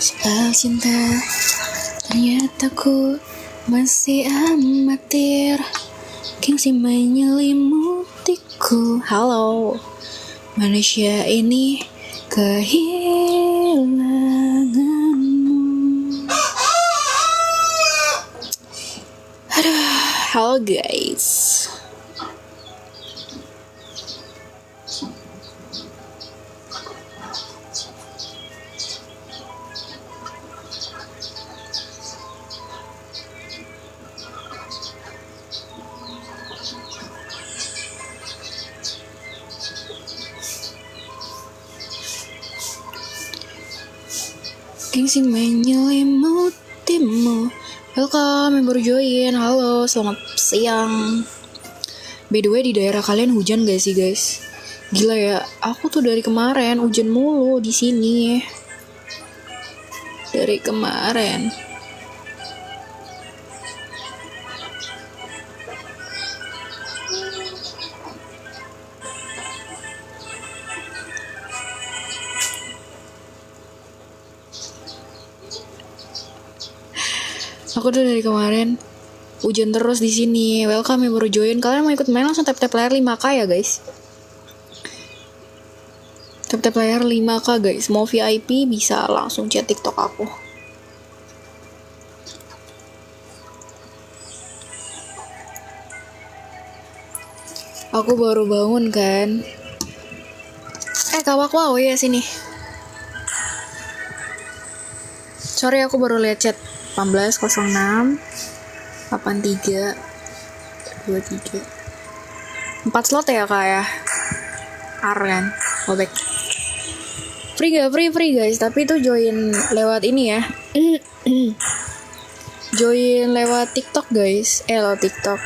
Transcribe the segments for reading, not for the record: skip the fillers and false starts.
Soal cinta, ternyata ku masih amatir. Gengsi menyelimutiku. Halo, manusia ini kehilanganmu. Aduh, halo guys. Gengsi menyelimutimu. Welcome yang baru join. Halo, selamat siang. By the way, di daerah kalian hujan gak sih guys? Gila ya, aku tuh dari kemarin hujan mulu di sini. Dari kemarin. Aku tuh dari kemarin hujan terus di sini. Welcome yang baru join. Kalian mau ikut main langsung tap-tap layar 5K ya guys. Tap-tap layar 5K guys. Mau VIP bisa langsung chat TikTok aku. Aku baru bangun kan. Kawak wow ya sini. Sorry aku baru lihat chat. 18.06 83 23 4 slot ya kak ya. Kan Bobek free guys, tapi itu join lewat ini ya. Join lewat TikTok guys. Lewat TikTok.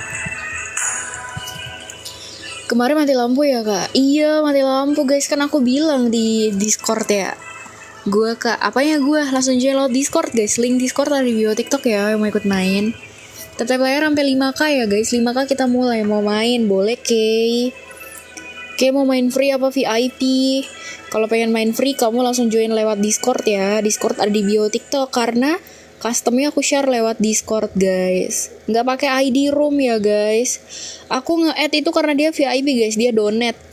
Kemarin mati lampu ya kak. Iya mati lampu guys, kan aku bilang di Discord ya. Gue langsung join lewat Discord guys. Link Discord ada di bio TikTok ya yang mau ikut main. Tap-tap layar sampai 5K ya guys. 5K kita mulai. Mau main boleh Kay mau main free apa VIP? Kalau pengen main free kamu langsung join lewat Discord ya. Discord ada di bio TikTok karena customnya aku share lewat Discord guys. Nggak pakai ID room ya guys. Aku nge-add itu karena dia VIP guys. Dia donate.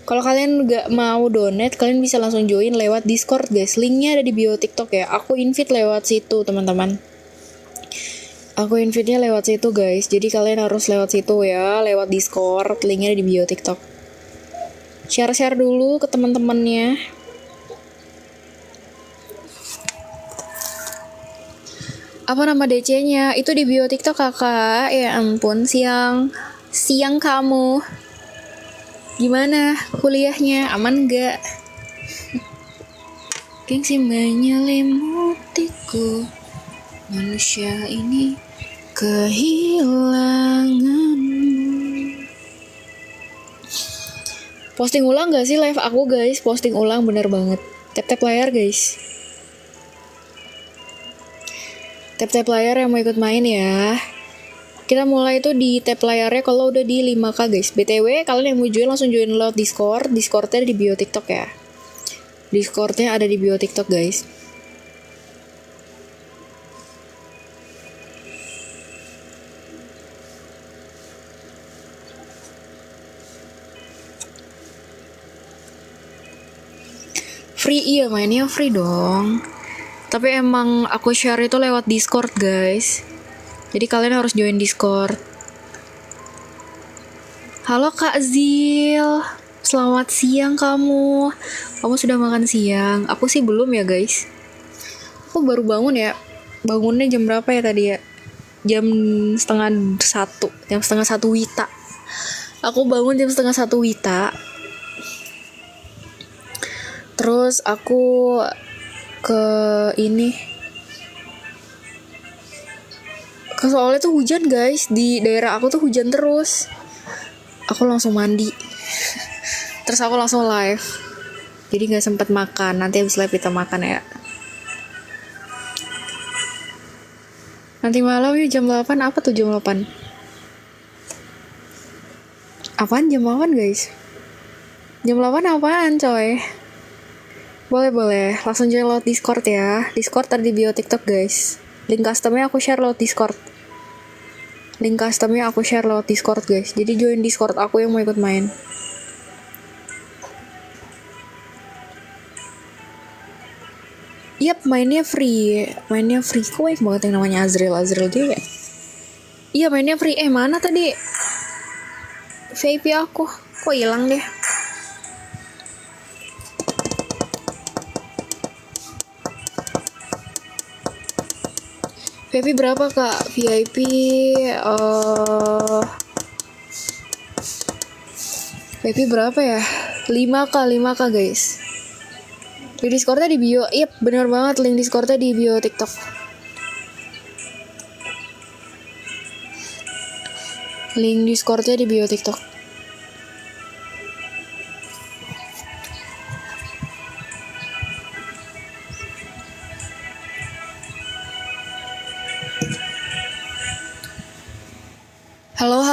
Kalau kalian gak mau donate, kalian bisa langsung join lewat Discord guys. Linknya ada di bio TikTok ya. Aku invite lewat situ teman-teman. Aku invite-nya lewat situ guys. Jadi kalian harus lewat situ ya. Lewat Discord. Linknya ada di bio TikTok. Share-share dulu ke teman-temannya. Apa nama DC-nya? Itu di bio TikTok kakak. Ya ampun, siang kamu. Gimana kuliahnya? Aman gak? Gengsi menyelimutiku. Manusia ini kehilanganmu. Posting ulang gak sih live aku guys? Posting ulang bener banget. Tap-tap layar guys. Tap-tap layar yang mau ikut main ya. Kita mulai itu di tap layarnya kalau udah di 5K guys. BTW kalian yang mau join langsung join lewat Discord. Discordnya ada di bio TikTok ya. Discordnya ada di bio TikTok guys. Free iya mainnya free dong. Tapi emang aku share itu lewat Discord guys. Jadi kalian harus join Discord. Halo Kak Zil. Selamat siang kamu. Kamu sudah makan siang? Aku sih belum ya guys. Aku baru bangun ya. Bangunnya jam berapa ya tadi ya? Jam 12:30. Jam 12:30 Wita. Aku bangun jam 12:30 Wita. Terus aku ke ini. Soalnya tuh hujan guys. Di daerah aku tuh hujan terus. Aku langsung mandi. Terus aku langsung live. Jadi gak sempet makan. Nanti habis live kita makan ya. Nanti malam yuk jam 8. Apa tuh jam 8? Apaan jam 8 guys? Jam 8 apaan coy? Boleh, langsung join lewat Discord ya. Discord ada di bio TikTok guys. Link customnya aku share lewat Discord. Guys. Jadi join Discord aku yang mau ikut main. Yap, mainnya free. Kok banyak banget yang namanya Azril gitu ya? Iya, mainnya free. Mana tadi VIP aku? Kok hilang deh? VIP berapa kak? VIP VIP berapa ya? 5k guys. Di Discordnya di bio. Yep, bener banget, link Discordnya di bio TikTok. Link Discordnya di bio TikTok. Halo.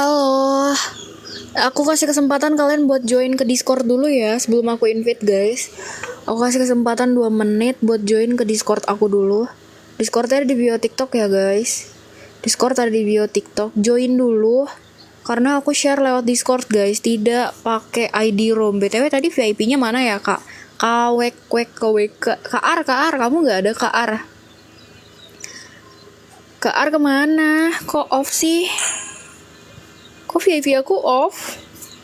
Aku kasih kesempatan kalian buat join ke Discord dulu ya sebelum aku invite guys. Aku kasih kesempatan 2 menit buat join ke Discord aku dulu. Discordnya ada di bio TikTok ya guys. Join dulu. Karena aku share lewat Discord guys, tidak pakai ID room. BTW tadi VIP-nya mana ya kak? KR, kamu nggak ada KR? KR kemana? Kok off sih? Kok VIP aku off?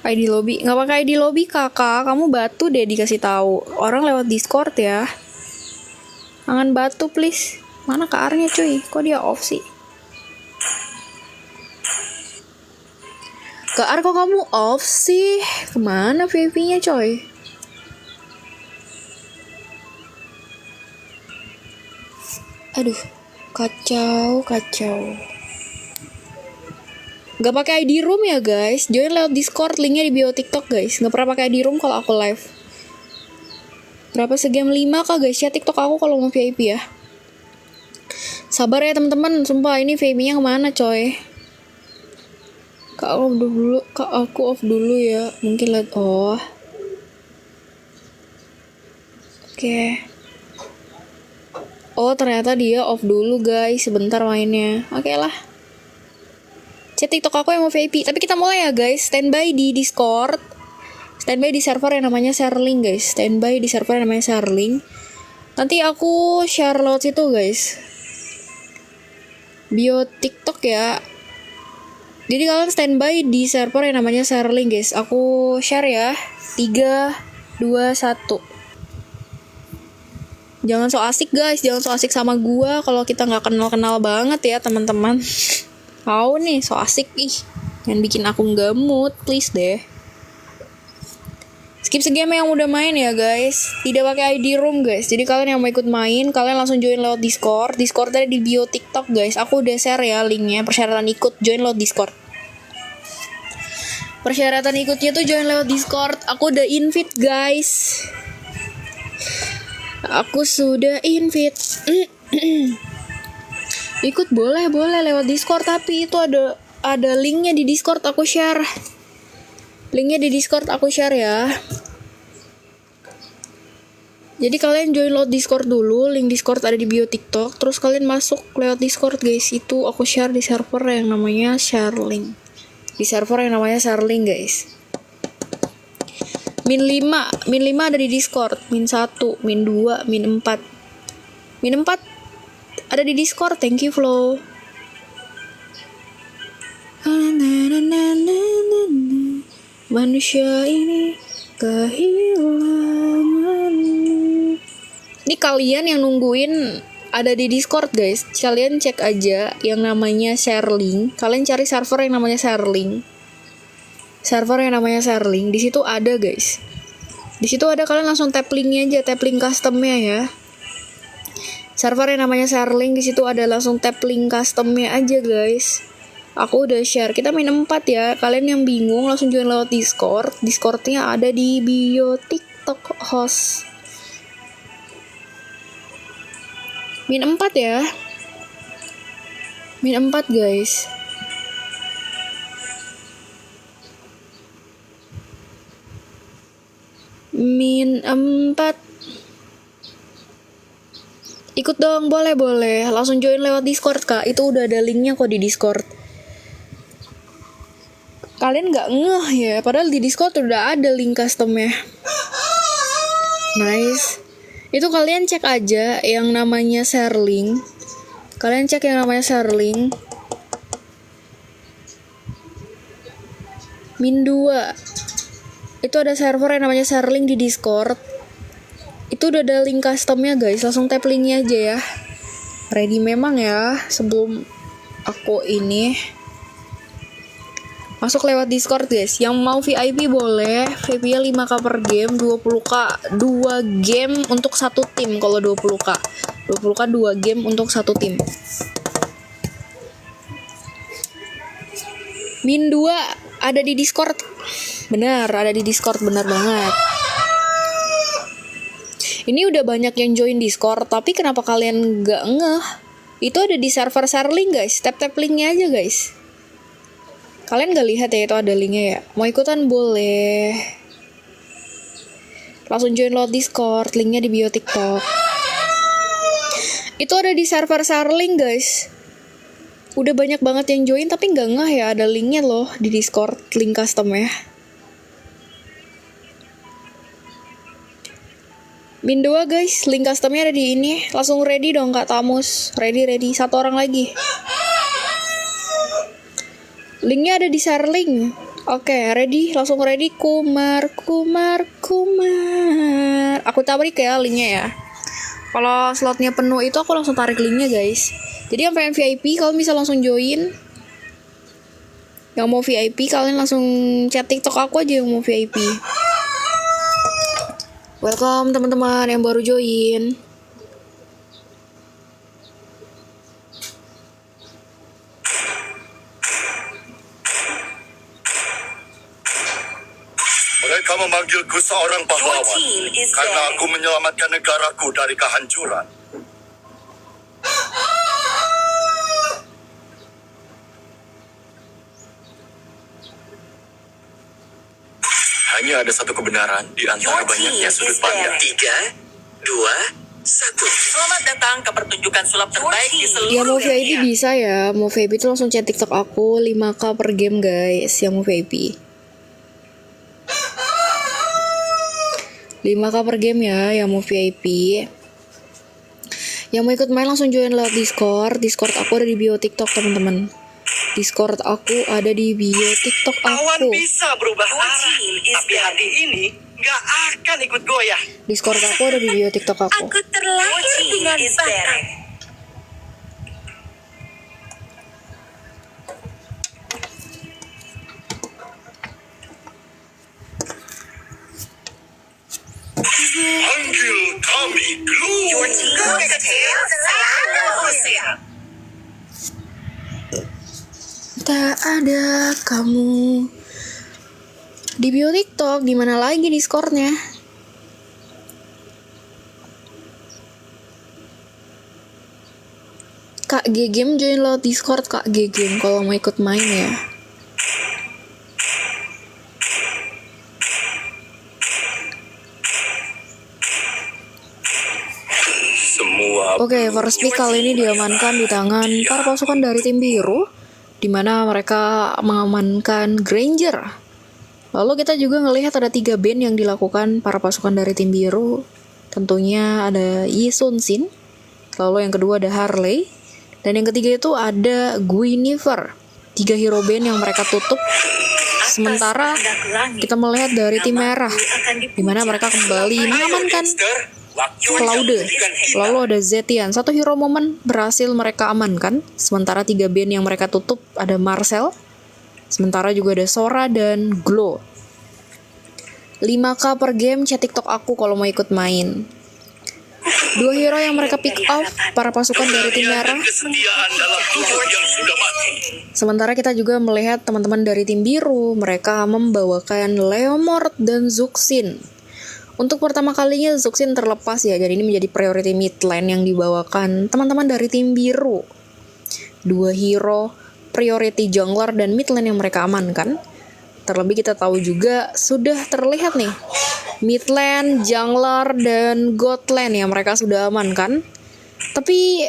ID lobby, nggak pakai ID lobby kakak, kamu batu deh dikasih tahu. Orang lewat Discord ya. Jangan batu please. Mana KR-nya cuy? Kok dia off sih? KR kok kamu off sih? Kemana VIP-nya coy? Aduh, kacau. Gak pakai ID room ya guys. Join lewat Discord, linknya di bio TikTok guys. Gak pernah pakai ID room kalau aku live. Berapa segame 5 kah guys ya TikTok aku kalau mau VIP ya. Sabar ya teman-teman, sumpah ini VIP-nya kemana coy? Kak aku off dulu ya. Mungkin lihat Oke. Oh ternyata dia off dulu guys. Sebentar mainnya. Oke lah. Chat TikTok aku yang mau VIP. Tapi kita mulai ya guys. Standby di Discord. Standby di server yang namanya Shareling guys. Nanti aku share lewat situ guys. Bio TikTok ya. Jadi kalian standby di server yang namanya Shareling guys. Aku share ya. 3, 2, 1. Jangan so asik guys. Jangan so asik sama gua kalau kita gak kenal-kenal banget ya teman-teman. Tahu nih so asik yang bikin aku nggak mood, please deh. Skip segame yang udah main ya guys. Tidak pakai ID room guys. Jadi kalian yang mau ikut main, kalian langsung join lewat Discord. Discord ada di bio TikTok guys. Aku udah share ya linknya. Persyaratan ikut join lewat Discord. Persyaratan ikutnya tuh join lewat Discord. Aku udah invite guys. Aku sudah invite. Ikut boleh lewat Discord, tapi itu ada linknya di Discord aku share. Ya. Jadi kalian join lewat Discord dulu, link Discord ada di bio TikTok, terus kalian masuk lewat Discord guys. Itu aku share di server yang namanya Shareling. Guys. Min 5 ada di Discord, min 1, min 2, min 4. Min 4 ada di Discord, thank you Flo. Manusia ini kehilangan. Ini kalian yang nungguin ada di Discord guys. Kalian cek aja yang namanya Shareling. Kalian cari server yang namanya Shareling. Di situ ada guys. Di situ ada, kalian langsung tap linknya aja, tap link customnya ya. Server yang namanya Shareling, di situ ada, langsung tap link customnya aja guys. Aku udah share. Kita main 4 ya. Kalian yang bingung langsung join lewat Discord. Discordnya ada di bio TikTok host. Min 4 ya. Min 4 guys. Min 4. Ikut dong, boleh. Langsung join lewat Discord, Kak. Itu udah ada linknya kok di Discord. Kalian nggak ngeh ya, padahal di Discord udah ada link customnya. Nice. Itu kalian cek aja yang namanya share link. Min 2. Itu ada server yang namanya share link di Discord. Itu udah ada link customnya guys. Langsung tap linknya aja ya. Ready memang ya. Sebelum aku ini masuk lewat Discord guys. Yang mau VIP boleh. VIP-nya 5k per game, 20k 2 game untuk satu tim. Kalau 20k 2 game untuk satu tim. Min 2 ada di Discord. Benar, ada di Discord, benar banget. Ini udah banyak yang join Discord, tapi kenapa kalian gak ngeh? Itu ada di server share link guys. Tap linknya aja guys. Kalian gak lihat ya itu ada linknya ya? Mau ikutan boleh. Langsung join lewat Discord, linknya di bio TikTok. Itu ada di server share link guys. Udah banyak banget yang join tapi gak ngeh ya ada linknya loh di Discord, link custom ya. Min 2 guys, link customnya ada di ini. Langsung ready dong Kak Tamus. Ready. Satu orang lagi. Linknya ada di share link. Oke, ready. Langsung ready. Kumar. Aku tarik ya linknya ya. Kalau slotnya penuh itu aku langsung tarik linknya guys. Jadi yang pengen VIP kalian bisa langsung join. Yang mau VIP kalian langsung chat TikTok aku aja yang mau VIP. Welcome teman-teman yang baru join. Mereka memanggilku seorang pahlawan karena aku menyelamatkan negaraku dari kehancuran. Hanya ada satu kebenaran di antara banyaknya sudut pandang. 3, 2, 1. Selamat datang ke pertunjukan sulap terbaik di seluruh Yang mau VIP dunia. bisa ya. Mau VIP itu langsung chat TikTok aku 5k per game guys. Yang mau VIP 5k per game ya. Yang mau VIP. Yang mau ikut main langsung join lewat Discord. Discord aku ada di bio TikTok teman-teman. Discord aku ada di bio TikTok Awan aku. bisa berubah arah, tapi hati ini gak akan ikut goyah. Discord aku ada di bio TikTok aku. Aku terlahir dengan bakat. Panggil kami Glue. Your team kecil selalu siap. Tak ada kamu di bio TikTok, di mana lagi Discordnya? Kak G Game join lewat Discord Kak G Game kalau mau ikut main ya. Semua Oke, first pick kali ini diamankan di tangan para pasukan dari tim biru, di mana mereka mengamankan Granger. Lalu kita juga ngelihat ada 3 band yang dilakukan para pasukan dari tim biru. Tentunya ada Yi Sun Shin, lalu yang kedua ada Harley, dan yang ketiga itu ada Guinevere. 3 hero band yang mereka tutup. Sementara kita melihat dari tim merah, di mana mereka kembali mengamankan Claude. Lalu ada Zetian. 1 hero moment berhasil mereka amankan. Sementara 3 band yang mereka tutup ada Marcel. Sementara juga ada Sora dan Glow. 5k per game chat TikTok aku kalau mau ikut main. 2 hero yang mereka pick off para pasukan dari tim merah. kesetiaan dalam tubuh yang sudah mati. Sementara kita juga melihat teman-teman dari tim biru, mereka membawakan Leomord dan Zuxin. Untuk pertama kalinya Zuxin terlepas ya, jadi ini menjadi priority mid lane yang dibawakan teman-teman dari tim biru. 2 hero, priority jungler dan mid lane yang mereka amankan. Terlebih kita tahu juga sudah terlihat nih mid lane, jungler, dan god lane yang mereka sudah amankan. Tapi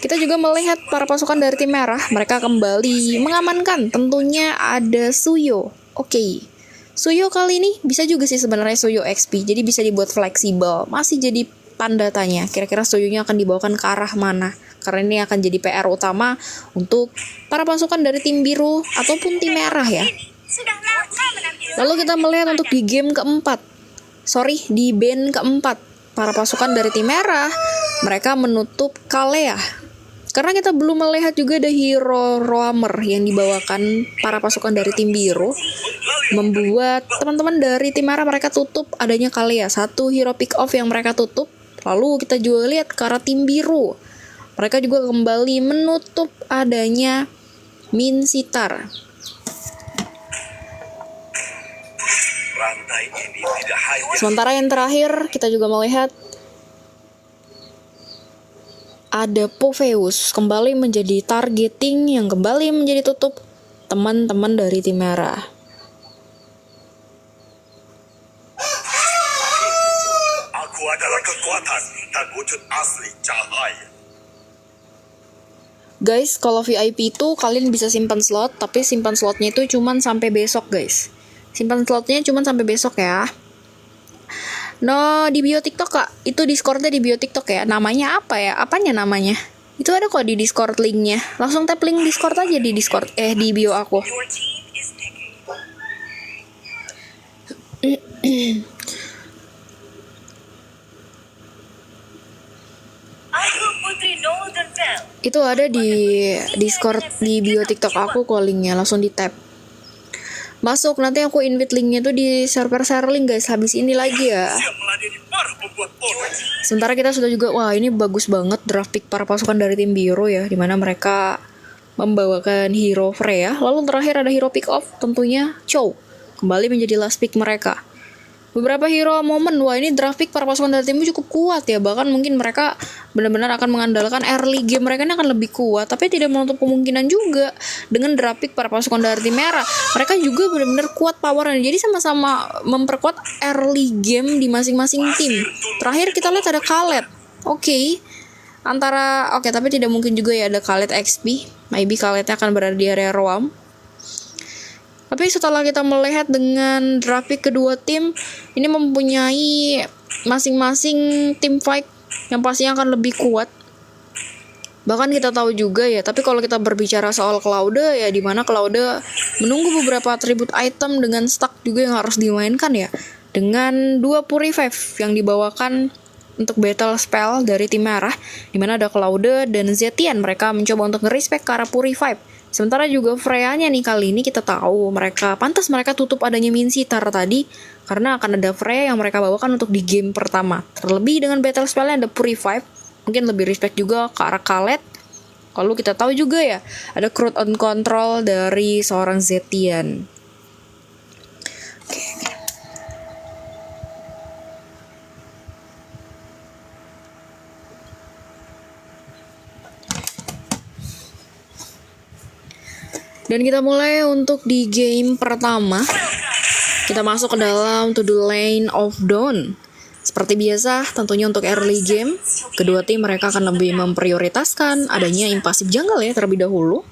kita juga melihat para pasukan dari tim merah, mereka kembali mengamankan. Tentunya ada Suyo. Oke. Suyo kali ini bisa juga sih sebenarnya Suyo XP. Jadi bisa dibuat fleksibel. Masih jadi tanda tanya. Kira-kira Suyonya akan dibawakan ke arah mana? Karena ini akan jadi PR utama untuk para pasukan dari tim biru ataupun tim merah ya. Sudah lama menanti. Lalu kita melihat untuk di game keempat. Di band keempat. Para pasukan dari tim merah, mereka menutup Kalea. Karena kita belum melihat juga ada hero roamer yang dibawakan para pasukan dari tim biru, membuat teman-teman dari tim merah mereka tutup adanya Kalea. Satu hero pick off yang mereka tutup. Lalu kita juga lihat ke arah tim biru. Mereka juga kembali menutup adanya Min Sitar. Rantai ini tidak hanya Sementara yang terakhir kita juga melihat ada Poveus kembali menjadi targeting yang kembali menjadi tutup teman-teman dari tim merah. aku adalah kekuatan dan wujud asli cahaya. Guys, kalau VIP itu kalian bisa simpan slot, tapi simpan slotnya itu cuman sampai besok guys. Simpan slotnya cuman sampai besok ya. No, di bio TikTok kak, itu Discordnya di bio TikTok ya. Namanya apa ya? Apanya namanya? Itu ada kok di Discord linknya. Langsung tap link Discord aja di Discord, di bio aku. Your team is picking. Aku Putri Golden Bell. Itu ada di Discord di bio TikTok aku kok linknya. Langsung di tap. Masuk, nanti aku invite linknya tuh di server Serling guys. Habis ini lagi ya. Siap meladeni para pembuat pola. Sementara kita sudah juga, wah ini bagus banget draft pick para pasukan dari tim biru ya, dimana mereka membawakan hero Freya. Lalu terakhir ada hero pick off, tentunya Chow kembali menjadi last pick mereka. Beberapa hero momen, wah ini draft pick para pasukan dari timmu cukup kuat ya. Bahkan mungkin mereka benar-benar akan mengandalkan early game mereka ini akan lebih kuat. Tapi tidak menutup kemungkinan juga dengan draft pick para pasukan dari tim merah. Mereka juga benar-benar kuat powernya. Jadi sama-sama memperkuat early game di masing-masing tim. Terakhir kita lihat ada Khaled. Oke. Tapi tidak mungkin juga ya ada Khaled XP. Maybe Khalednya akan berada di area Roam. Tapi setelah kita melihat dengan draft pick kedua tim, ini mempunyai masing-masing tim fight yang pastinya akan lebih kuat. Bahkan kita tahu juga ya, tapi kalau kita berbicara soal Claude ya, dimana Claude menunggu beberapa atribut item dengan stack juga yang harus dimainkan ya. Dengan 2 Purify yang dibawakan untuk battle spell dari tim merah, dimana ada Claude dan Zetian. Mereka mencoba untuk nge-respect ke arah Purify. Sementara juga Freya-nya nih kali ini kita tahu mereka tutup adanya Min Sitar tadi karena akan ada Freya yang mereka bawakan untuk di game pertama. Terlebih dengan battle spell-nya ada Purify, mungkin lebih respect juga ke arah Khaled. Lalu kita tahu juga ya ada crowd on control dari seorang Zetian. Dan kita mulai untuk di game pertama. Kita masuk ke dalam to the lane of dawn. Seperti biasa, tentunya untuk early game, kedua tim mereka akan lebih memprioritaskan adanya invasive jungle ya terlebih dahulu.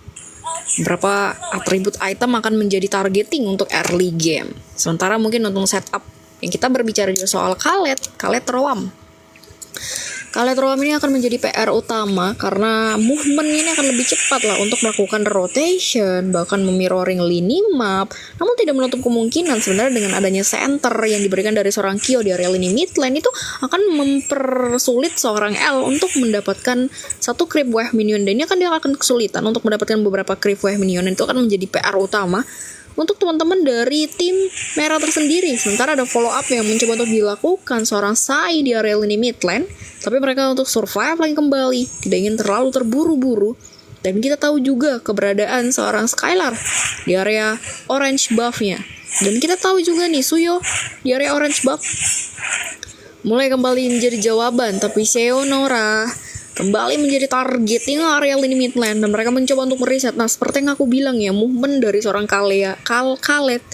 Beberapa atribut item akan menjadi targeting untuk early game. Sementara mungkin untuk setup yang kita berbicara juga soal Khaled Roam. Khaled Roam ini akan menjadi PR utama karena movement ini akan lebih cepat lah untuk melakukan rotation, bahkan memirroring lini map. Namun tidak menutup kemungkinan sebenarnya dengan adanya center yang diberikan dari seorang Kyo di area lini mid lane itu akan mempersulit seorang L untuk mendapatkan satu creep wave minion, dan ini dia akan kesulitan untuk mendapatkan beberapa creep wave minion. Itu akan menjadi PR utama untuk teman-teman dari tim merah tersendiri. Sementara ada follow up yang mencoba untuk dilakukan seorang Sai di area lini mid lane, tapi mereka untuk survive lagi kembali, tidak ingin terlalu terburu-buru. Dan kita tahu juga keberadaan seorang Skylar di area orange buff-nya. Dan kita tahu juga nih Suyo di area orange buff mulai kembali menjadi jawaban, tapi Seonora kembali menjadi targeting area lini mid lane, dan mereka mencoba untuk meriset. Nah, seperti yang aku bilang ya, movement dari seorang Khaled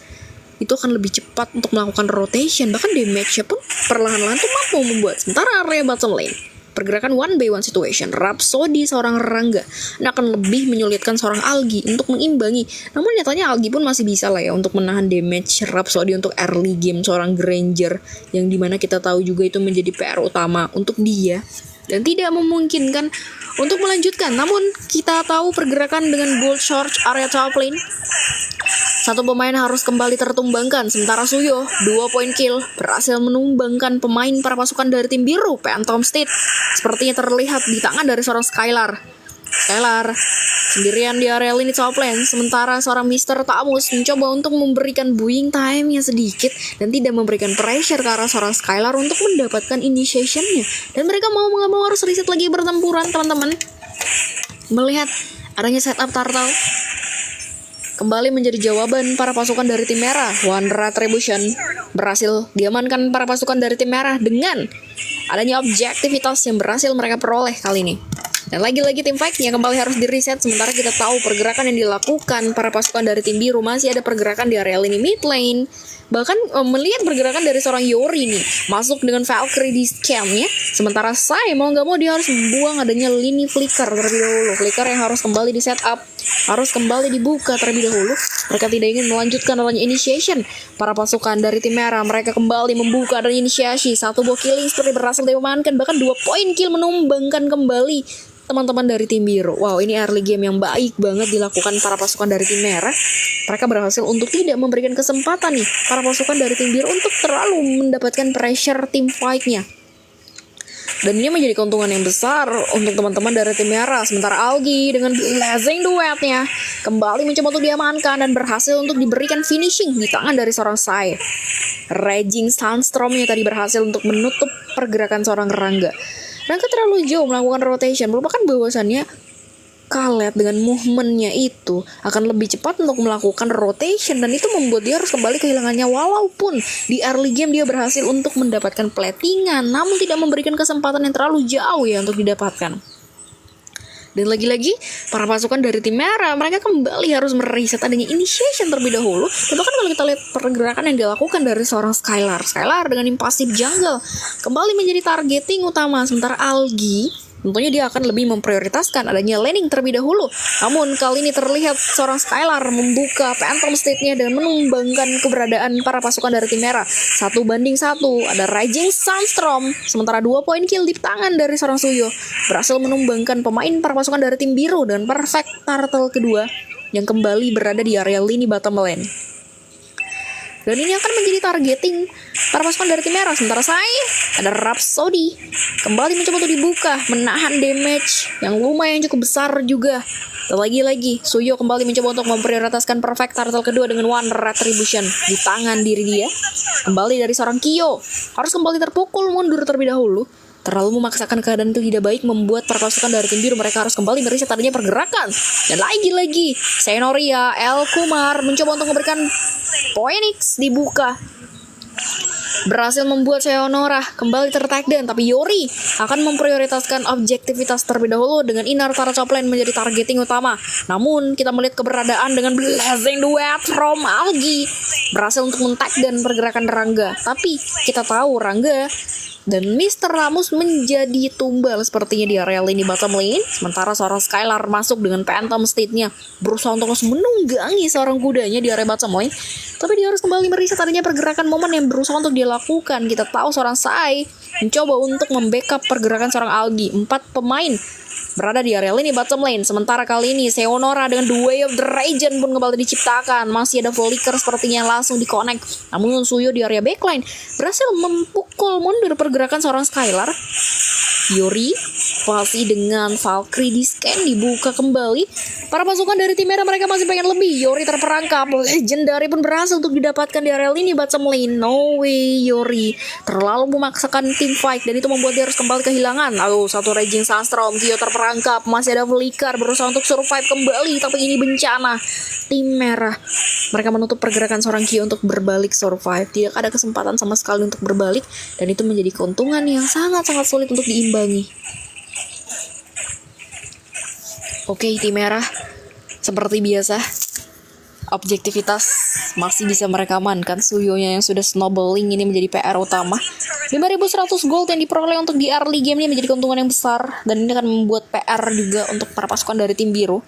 itu akan lebih cepat untuk melakukan rotation, bahkan damage-nya pun perlahan-lahan tuh mampu membuat. Sementara area bottom lane pergerakan 1-by-1 situation, Rhapsody seorang Rangga akan lebih menyulitkan seorang Algi untuk mengimbangi. Namun nyatanya Algi pun masih bisa lah ya untuk menahan damage Rhapsody untuk early game seorang Granger, yang dimana kita tahu juga itu menjadi PR utama untuk dia dan tidak memungkinkan untuk melanjutkan. Namun kita tahu pergerakan dengan Bolt Charge area top lane, satu pemain harus kembali tertumbangkan, sementara Suyo 2 poin kill berhasil menumbangkan pemain para pasukan dari tim biru. Phantom State sepertinya terlihat di tangan dari seorang Skylar sendirian di area lini top lane, sementara seorang Mr. Tamus mencoba untuk memberikan buing time-nya sedikit dan tidak memberikan pressure ke arah seorang Skylar untuk mendapatkan initiation-nya. Dan mereka mau nggak mau harus reset lagi bertempuran, teman-teman. Melihat adanya setup turtle kembali menjadi jawaban para pasukan dari tim merah. One Retribution berhasil diamankan para pasukan dari tim merah dengan adanya objektivitas yang berhasil mereka peroleh kali ini. Dan lagi-lagi tim fight-nya kembali harus di-reset, sementara kita tahu pergerakan yang dilakukan para pasukan dari tim biru masih ada pergerakan di area lini mid lane. Bahkan melihat pergerakan dari seorang Yori nih masuk dengan Valkyrie di scam-nya, sementara saya mau nggak mau dia harus membuang adanya lini flicker terlebih dahulu. Flicker yang harus kembali di setup, harus kembali dibuka terlebih dahulu. Mereka tidak ingin melanjutkan adanya initiation. Para pasukan dari tim merah mereka kembali membuka adanya inisiasi. Satu buah killing seperti berhasil diamankan, bahkan 2 poin kill menumbangkan kembali teman-teman dari tim biru. Wow, ini early game yang baik banget dilakukan para pasukan dari tim merah. Mereka berhasil untuk tidak memberikan kesempatan nih para pasukan dari tim biru untuk terlalu mendapatkan pressure tim fight-nya. Dan ini menjadi keuntungan yang besar untuk teman-teman dari tim merah. Sementara Algi dengan blazing duetnya kembali mencoba untuk diamankan dan berhasil untuk diberikan finishing di tangan dari seorang Sai. Raging Sunstorm-nya tadi berhasil untuk menutup pergerakan seorang Rangga. Rangga terlalu jauh melakukan rotation, merupakan bahwasannya Khaled dengan movementnya itu akan lebih cepat untuk melakukan rotation, dan itu membuat dia harus kembali kehilangannya. Walaupun di early game dia berhasil untuk mendapatkan platingan, namun tidak memberikan kesempatan yang terlalu jauh ya untuk didapatkan. Dan lagi-lagi para pasukan dari tim merah mereka kembali harus mereset adanya initiation terlebih dahulu. Dan bahkan kalau kita lihat pergerakan yang dilakukan dari seorang Skylar dengan impulsive jungle kembali menjadi targeting utama, sementara Algi tentunya dia akan lebih memprioritaskan adanya laning terlebih dahulu. Namun kali ini terlihat seorang Skylar membuka Phantom State-nya dan menumbangkan keberadaan para pasukan dari tim merah. 1-1, ada Raging Sunstorm, sementara 2 poin kill di tangan dari seorang Suyo berhasil menumbangkan pemain para pasukan dari tim biru dan perfect turtle kedua yang kembali berada di area lini bottom lane. Dan ini akan menjadi targeting para pasukan dari tim merah. Sementara saya ada Rhapsody kembali mencoba untuk dibuka, menahan damage yang lumayan cukup besar juga. Dan lagi-lagi Suyo kembali mencoba untuk memprioritaskan perfect turtle kedua dengan One Retribution di tangan diri dia. Kembali dari seorang Kyo harus kembali terpukul mundur terlebih dahulu. Terlalu memaksakan keadaan itu tidak baik, membuat para pasukan dari tim biru mereka harus kembali mereset adanya pergerakan. Dan lagi-lagi Senoria El Kumar mencoba untuk memberikan Phoenix dibuka, berhasil membuat Sayonara kembali ter-takedown, tapi Yori akan memprioritaskan objektivitas terlebih dahulu dengan Inner Turret top lane menjadi targeting utama. Namun kita melihat keberadaan dengan blazing duet from Algi berhasil untuk men-takedown pergerakan Rangga. Tapi kita tahu Rangga dan Mr. Ramus menjadi tumbal sepertinya di area lini bottom lane. Sementara seorang Skylar masuk dengan Phantom State-nya, berusaha untuk menunggangi seorang kudanya di area bottom lane. Tapi dia harus kembali mereset adanya pergerakan momen yang berusaha untuk dilakukan. Kita tahu seorang Sai mencoba untuk membackup pergerakan seorang Algi. 4 pemain berada di area lini bottom lane. Sementara kali ini Sayonara dengan The Way of the Regen pun kembali diciptakan. Masih ada Flicker sepertinya yang langsung di-connect. Namun Suyo di area backline berhasil mempukul mundur pergerakan seorang Skylar. Yori masih dengan Valkyrie di scan dibuka kembali. Para pasukan dari tim merah mereka masih pengen lebih. Yori terperangkap. Legendary pun berhasil untuk didapatkan di area lini bottom lane. No way, Yori terlalu memaksakan tim fight dan itu membuat dia harus kembali kehilangan. Lalu satu Raging Sunstorm, Kyo terperangkap. Masih ada Flicker berusaha untuk survive kembali, tapi ini bencana. Tim merah mereka menutup pergerakan seorang Kyo untuk berbalik survive. Tidak ada kesempatan sama sekali untuk berbalik, dan itu menjadi keuntungan yang sangat-sangat sulit untuk diimbangi. Oke, tim merah seperti biasa objektivitas masih bisa mereka amankan. Suyonya yang sudah snowballing ini menjadi PR utama. 5.100 gold yang diperoleh untuk di early game ini menjadi keuntungan yang besar, dan ini akan membuat PR juga untuk para pasukan dari tim biru.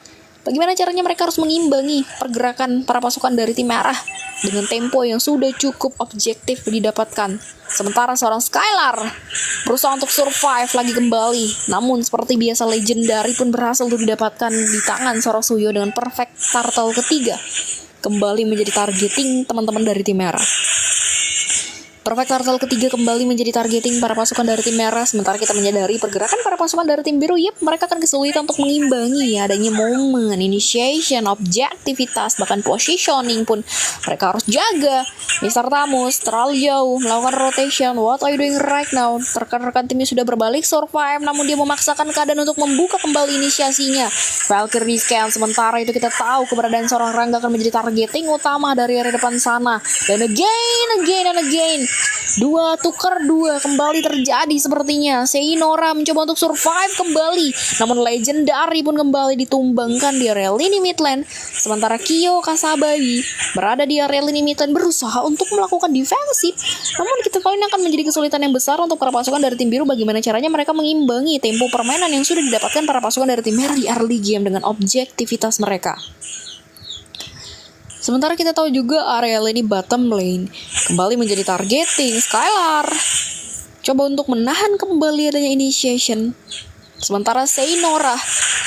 Bagaimana caranya mereka harus mengimbangi pergerakan para pasukan dari tim merah dengan tempo yang sudah cukup objektif didapatkan. Sementara seorang Skylar berusaha untuk survive lagi kembali. Namun seperti biasa legendary pun berhasil untuk didapatkan di tangan seorang Suyo dengan perfect turtle ketiga. Kembali menjadi targeting teman-teman dari tim merah. Perfect turtle ketiga kembali menjadi targeting para pasukan dari tim merah, sementara kita menyadari pergerakan para pasukan dari tim biru, mereka akan kesulitan untuk mengimbangi adanya momen, initiation, objektivitas, bahkan positioning pun mereka harus jaga. Mr. Tamus terlalu jauh melakukan rotation. What are you doing right now? Rekan-rekan timnya sudah berbalik survive, namun dia memaksakan keadaan untuk membuka kembali inisiasinya. Valkyrie scan, sementara itu kita tahu keberadaan seorang Rangga akan menjadi targeting utama dari area depan sana. Dan again, dua kembali terjadi sepertinya. Seinora mencoba untuk survive kembali, namun legendary pun kembali ditumbangkan di area lini midlane. Sementara Kyo Kasababi berada di area lini midlane berusaha untuk melakukan defensif. Namun kita tahu ini akan menjadi kesulitan yang besar untuk para pasukan dari tim biru. Bagaimana caranya mereka mengimbangi tempo permainan yang sudah didapatkan para pasukan dari tim merah di early game dengan objektivitas mereka. Sementara kita tahu juga area lane bottom lane kembali menjadi targeting. Skylar coba untuk menahan kembali adanya initiation. Sementara Seinora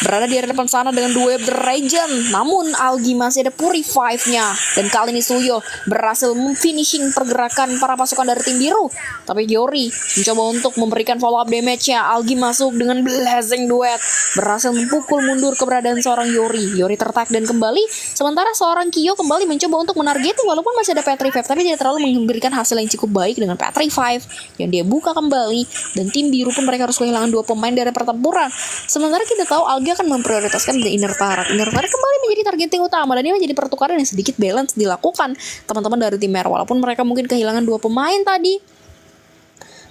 berada di area depan sana dengan dua Web Dragon. Namun Algi masih ada Purify-nya. Dan kali ini Suyo berhasil finishing pergerakan para pasukan dari tim biru. Tapi Yori mencoba untuk memberikan follow up damage-nya. Algi masuk dengan Blazing Duet, berhasil memukul mundur keberadaan seorang Yori. Yori tertak dan kembali. Sementara seorang Kyo kembali mencoba untuk menargeti walaupun masih ada Petrify, tapi tidak terlalu memberikan hasil yang cukup baik dengan Petrify yang dia buka kembali. Dan tim biru pun mereka harus kehilangan dua pemain dari pertempuran. Sementara kita tahu Algi akan memprioritaskan The Inner Turret. Inner Turret kembali menjadi targeting utama, dan ini menjadi pertukaran yang sedikit balance dilakukan teman-teman dari tim merah walaupun mereka mungkin kehilangan dua pemain tadi.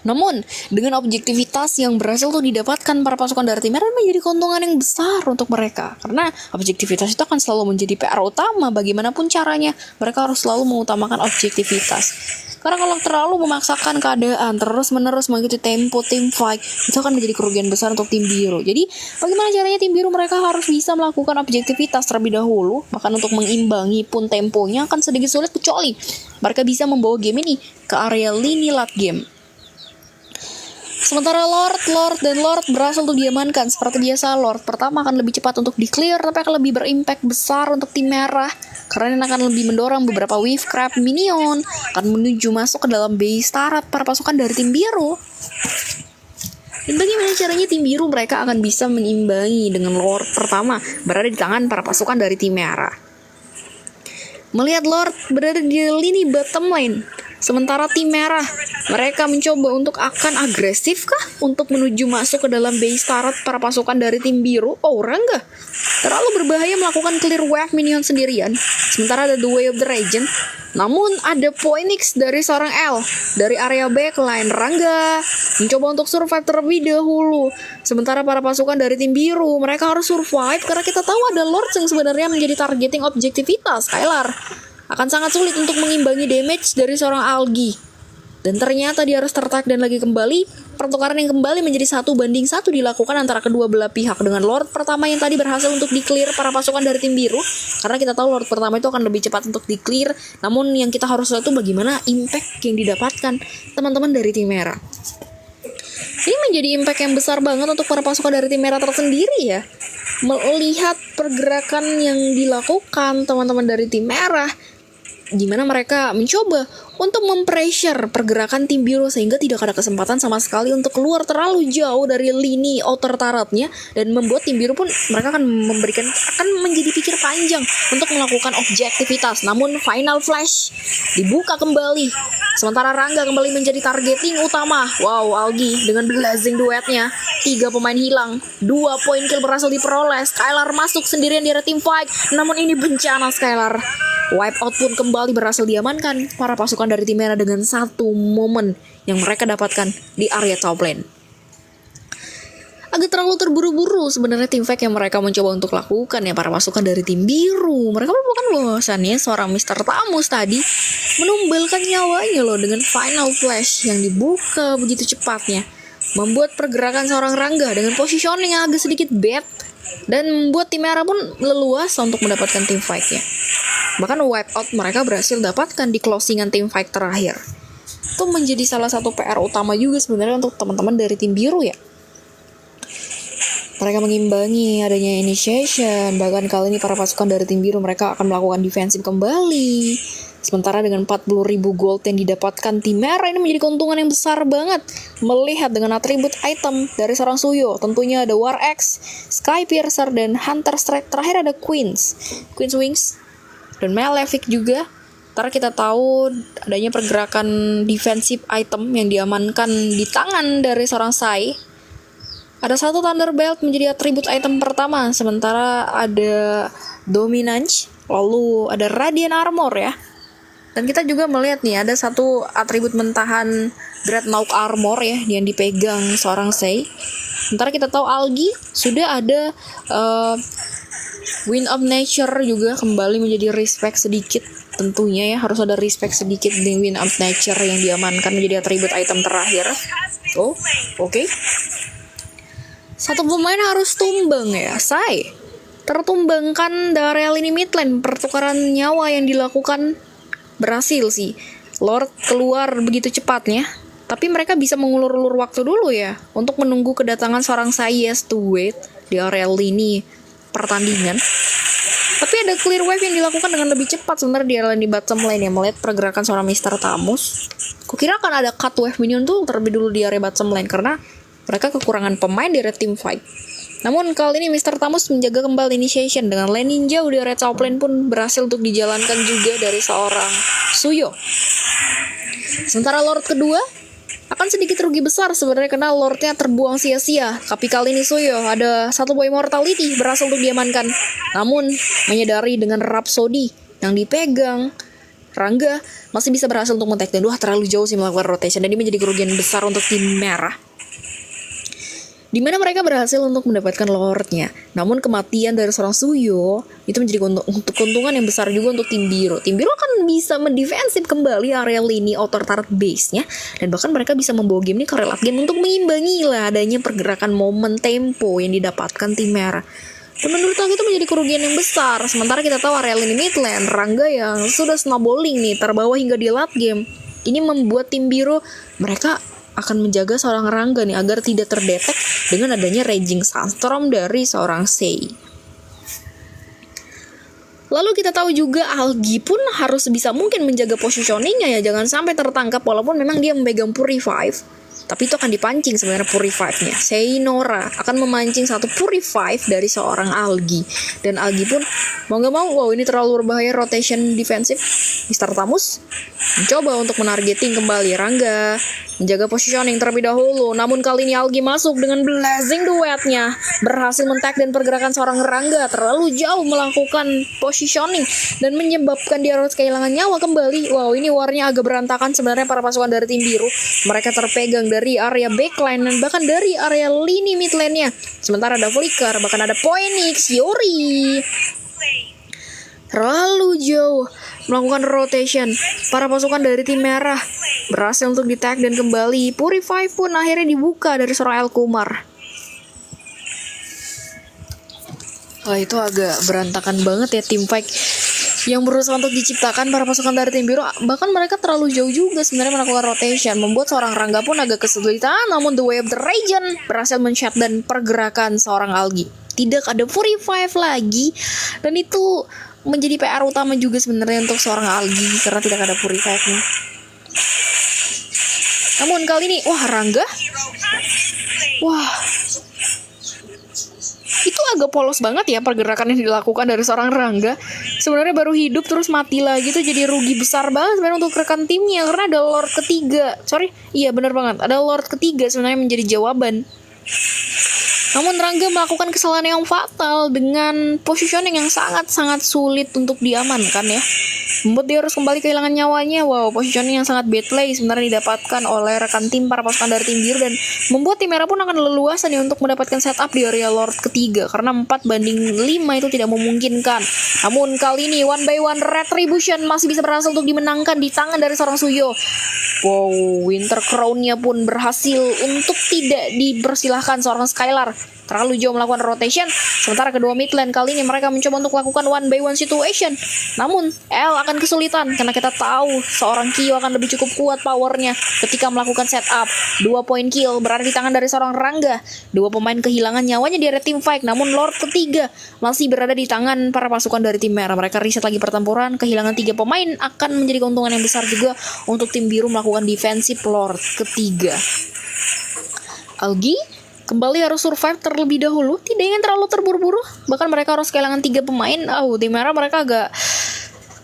Namun dengan objektivitas yang berhasil tuh didapatkan para pasukan dari tim merah menjadi keuntungan yang besar untuk mereka, karena objektivitas itu akan selalu menjadi PR utama. Bagaimanapun caranya mereka harus selalu mengutamakan objektivitas. Karena kalau terlalu memaksakan keadaan terus-menerus mengikuti tempo tim fight, itu akan menjadi kerugian besar untuk tim biru. Jadi bagaimana caranya tim biru mereka harus bisa melakukan objektivitas terlebih dahulu. Bahkan untuk mengimbangi pun temponya akan sedikit sulit, kecuali mereka bisa membawa game ini ke area lini late game. Sementara Lord berhasil untuk diamankan. Seperti biasa, Lord pertama akan lebih cepat untuk di-clear, tapi akan lebih berimpact besar untuk tim merah, karena ini akan lebih mendorong beberapa Wavecraft minion akan menuju masuk ke dalam base turret para pasukan dari tim biru. Dan bagaimana caranya tim biru mereka akan bisa menimbangi dengan Lord pertama berada di tangan para pasukan dari tim merah. Melihat Lord berada di lini bottom lane, sementara tim merah mereka mencoba untuk akan agresif kah untuk menuju masuk ke dalam base turret para pasukan dari tim biru. Oh, Rangga terlalu berbahaya melakukan clear wave minion sendirian. Sementara ada The Way of the Regent. Namun ada Phoenix dari seorang L dari area backline. Rangga mencoba untuk survive terlebih dahulu. Sementara para pasukan dari tim biru mereka harus survive karena kita tahu ada Lord yang sebenarnya menjadi targeting objektivitas. Skylar akan sangat sulit untuk mengimbangi damage dari seorang Algi. Dan ternyata dia harus tertak dan lagi kembali. Pertukaran yang kembali menjadi 1-1 dilakukan antara kedua belah pihak, dengan Lord pertama yang tadi berhasil untuk di-clear para pasukan dari tim biru. Karena kita tahu Lord pertama itu akan lebih cepat untuk di-clear. Namun yang kita harus lihat itu bagaimana impact yang didapatkan teman-teman dari tim merah. Ini menjadi impact yang besar banget untuk para pasukan dari tim merah tersendiri ya. Melihat pergerakan yang dilakukan teman-teman dari tim merah, gimana mereka mencoba untuk mempressure pergerakan tim biru sehingga tidak ada kesempatan sama sekali untuk keluar terlalu jauh dari lini outer turretnya, dan membuat tim biru pun mereka akan menjadi pikir panjang untuk melakukan objektivitas. Namun final flash dibuka kembali, sementara Rangga kembali menjadi targeting utama. Wow, Algi dengan Blazing Duetnya, 3 pemain hilang, 2 poin kill berhasil diperoleh. Skylar masuk sendirian di area team fight, namun ini bencana Skylar. Wipeout pun kembali berhasil diamankan para pasukan dari tim merah dengan 1 momen yang mereka dapatkan di area top lane. agak terlalu terburu-buru sebenarnya tim fight yang mereka mencoba untuk lakukan ya para pasukan dari tim biru. Mereka merupakan bahwasannya seorang Mr. Tamus tadi menumbalkan nyawanya loh dengan final flash yang dibuka begitu cepatnya, membuat pergerakan seorang Rangga dengan positioning yang agak sedikit bad dan membuat tim merah pun leluasa untuk mendapatkan tim fight-nya. Bahkan wipe out mereka berhasil dapatkan di closingan tim fight terakhir. Itu menjadi salah satu PR utama juga sebenarnya untuk teman-teman dari tim biru ya. Mereka mengimbangi adanya initiation, bahkan kali ini para pasukan dari tim biru mereka akan melakukan defensif kembali. Sementara dengan 40.000 gold yang didapatkan tim merah ini menjadi keuntungan yang besar banget. Melihat dengan atribut item dari seorang Suyo, tentunya ada War Axe, Sky Piercer, dan Hunter Strike. Terakhir ada Queen's Wings, dan Malefic juga. Ntar kita tahu adanya pergerakan defensif item yang diamankan di tangan dari seorang Sai. Ada satu Thunderbelt menjadi atribut item pertama, sementara ada Dominance, lalu ada Radiant Armor ya. Dan kita juga melihat nih ada satu atribut mentahan Dreadnought Armor ya yang dipegang seorang Sei. Sementara kita tahu Algi sudah ada Wind of Nature juga kembali menjadi respect sedikit. Tentunya ya harus ada respect sedikit di Wind of Nature yang diamankan menjadi atribut item terakhir. Oh, oke. Satu pemain harus tumbang ya, Sai. Tertumbangkan dari lini mid lane. Pertukaran nyawa yang dilakukan berhasil sih. Lord keluar begitu cepatnya. Tapi mereka bisa mengulur-ulur waktu dulu ya untuk menunggu kedatangan seorang Sai to wait di area lini pertandingan. Tapi ada clear wave yang dilakukan dengan lebih cepat sebenarnya di area di bottom lane ya, melihat pergerakan seorang Mr. Tamus. Kukira akan ada cut wave minion tuh terlebih dulu di area bottom lane karena mereka kekurangan pemain di area team fight. Namun kali ini Mr. Tamus menjaga kembali initiation dengan lane ninja di area top lane pun berhasil untuk dijalankan juga dari seorang Suyo. Sementara Lord kedua akan sedikit rugi besar sebenarnya karena Lordnya terbuang sia-sia. Tapi kali ini Suyo ada satu boy mortality berhasil untuk diamankan. Namun menyadari dengan Rhapsody yang dipegang Rangga masih bisa berhasil untuk men-take down. Wah, terlalu jauh sih melakukan rotation dan ini menjadi kerugian besar untuk tim merah, di mana mereka berhasil untuk mendapatkan Lordnya. Namun kematian dari seorang Suyo itu menjadi keuntungan yang besar juga untuk tim biru. Tim biru akan bisa mendefensif kembali area lini outer turret base-nya, dan bahkan mereka bisa membawa game ini ke relate game untuk mengimbangi lah adanya pergerakan momen tempo yang didapatkan tim merah. Dan menurut aku itu menjadi kerugian yang besar. Sementara kita tahu area lini mid lane Rangga yang sudah snowballing nih terbawa hingga di late game. Ini membuat tim biru mereka akan menjaga seorang Rangga nih agar tidak terdetek dengan adanya Raging Sandstorm dari seorang Sei. Lalu kita tahu juga Algi pun harus bisa mungkin menjaga positioningnya ya, jangan sampai tertangkap walaupun memang dia memegang Purify. Tapi itu akan dipancing sebenarnya Purify-nya. Nora akan memancing satu Purify dari seorang Algi. Dan Algi pun mau gak mau, wow ini terlalu berbahaya rotation defensif. Mr. Tamus mencoba untuk menargeting kembali Rangga, menjaga positioning terlebih dahulu. Namun kali ini Algi masuk dengan blazing duetnya, berhasil men-tag dan pergerakan seorang Rangga terlalu jauh melakukan positioning dan menyebabkan dia harus kehilangan nyawa kembali. Wow, ini warnya agak berantakan sebenarnya para pasukan dari tim biru. Mereka terpegang dari area backline dan bahkan dari area lini mid lane-nya. Sementara ada Flicker, bahkan ada Phoenix, Yori. Terlalu jauh melakukan rotation. Para pasukan dari tim merah berhasil untuk di-tag dan kembali. Purify pun akhirnya dibuka dari seorang Elkumar. Wah, itu agak berantakan banget ya tim fight yang berusaha untuk diciptakan para pasukan dari tim biru. Bahkan mereka terlalu jauh juga sebenarnya melakukan rotation, membuat seorang Rangga pun agak kesulitan. Namun The Way of the Regen berhasil men-shutdown pergerakan seorang Algi. Tidak ada Purify lagi, dan itu menjadi PR utama juga sebenarnya untuk seorang Algi karena tidak ada Purify-nya. Namun kali ini, wah Rangga, wah itu agak polos banget ya pergerakan yang dilakukan dari seorang Rangga. Sebenarnya baru hidup terus mati lagi tuh jadi rugi besar banget sebenarnya untuk rekan timnya karena ada Lord ketiga. Iya benar banget, ada Lord ketiga sebenarnya menjadi jawaban. Namun Rangga melakukan kesalahan yang fatal dengan positioning yang sangat-sangat sulit untuk diamankan ya. Membuat dia harus kembali kehilangan nyawanya. Wow, positioning yang sangat bad play sebenarnya didapatkan oleh rekan tim para pasukan dari tim biru, dan membuat tim merah pun akan leluasa nih untuk mendapatkan setup di area Lord ketiga karena 4-5 itu tidak memungkinkan. Namun kali ini one by one Retribution masih bisa berhasil untuk dimenangkan di tangan dari seorang Suyo. Wow, Winter Crown-nya pun berhasil untuk tidak dipersilahkan seorang Skylar terlalu jauh melakukan rotation. Sementara kedua mid lane kali ini mereka mencoba untuk melakukan one by one situation. Namun L akan kesulitan karena kita tahu seorang Kyo akan lebih cukup kuat powernya ketika melakukan setup. 2 poin kill berada di tangan dari seorang Rangga. 2 pemain kehilangan nyawanya di area team fight. Namun Lord ketiga masih berada di tangan para pasukan dari tim merah. Mereka reset lagi pertempuran. Kehilangan 3 pemain akan menjadi keuntungan yang besar juga untuk tim biru melakukan defensif Lord ketiga. Algi kembali harus survive terlebih dahulu, tidak ingin terlalu terburu-buru. Bahkan mereka harus kehilangan 3 pemain. Tim merah mereka agak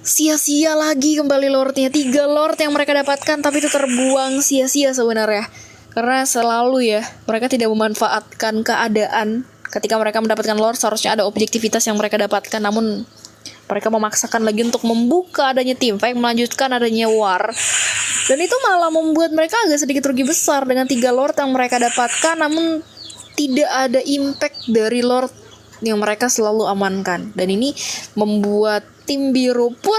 sia-sia lagi kembali Lordnya. 3 Lord yang mereka dapatkan tapi itu terbuang sia-sia sebenarnya. Karena selalu ya mereka tidak memanfaatkan keadaan. Ketika mereka mendapatkan Lord seharusnya ada objektivitas yang mereka dapatkan, namun mereka memaksakan lagi untuk membuka adanya tim fight, melanjutkan adanya war. Dan itu malah membuat mereka agak sedikit rugi besar dengan 3 Lord yang mereka dapatkan, namun tidak ada impact dari Lord yang mereka selalu amankan. Dan ini membuat tim biru pun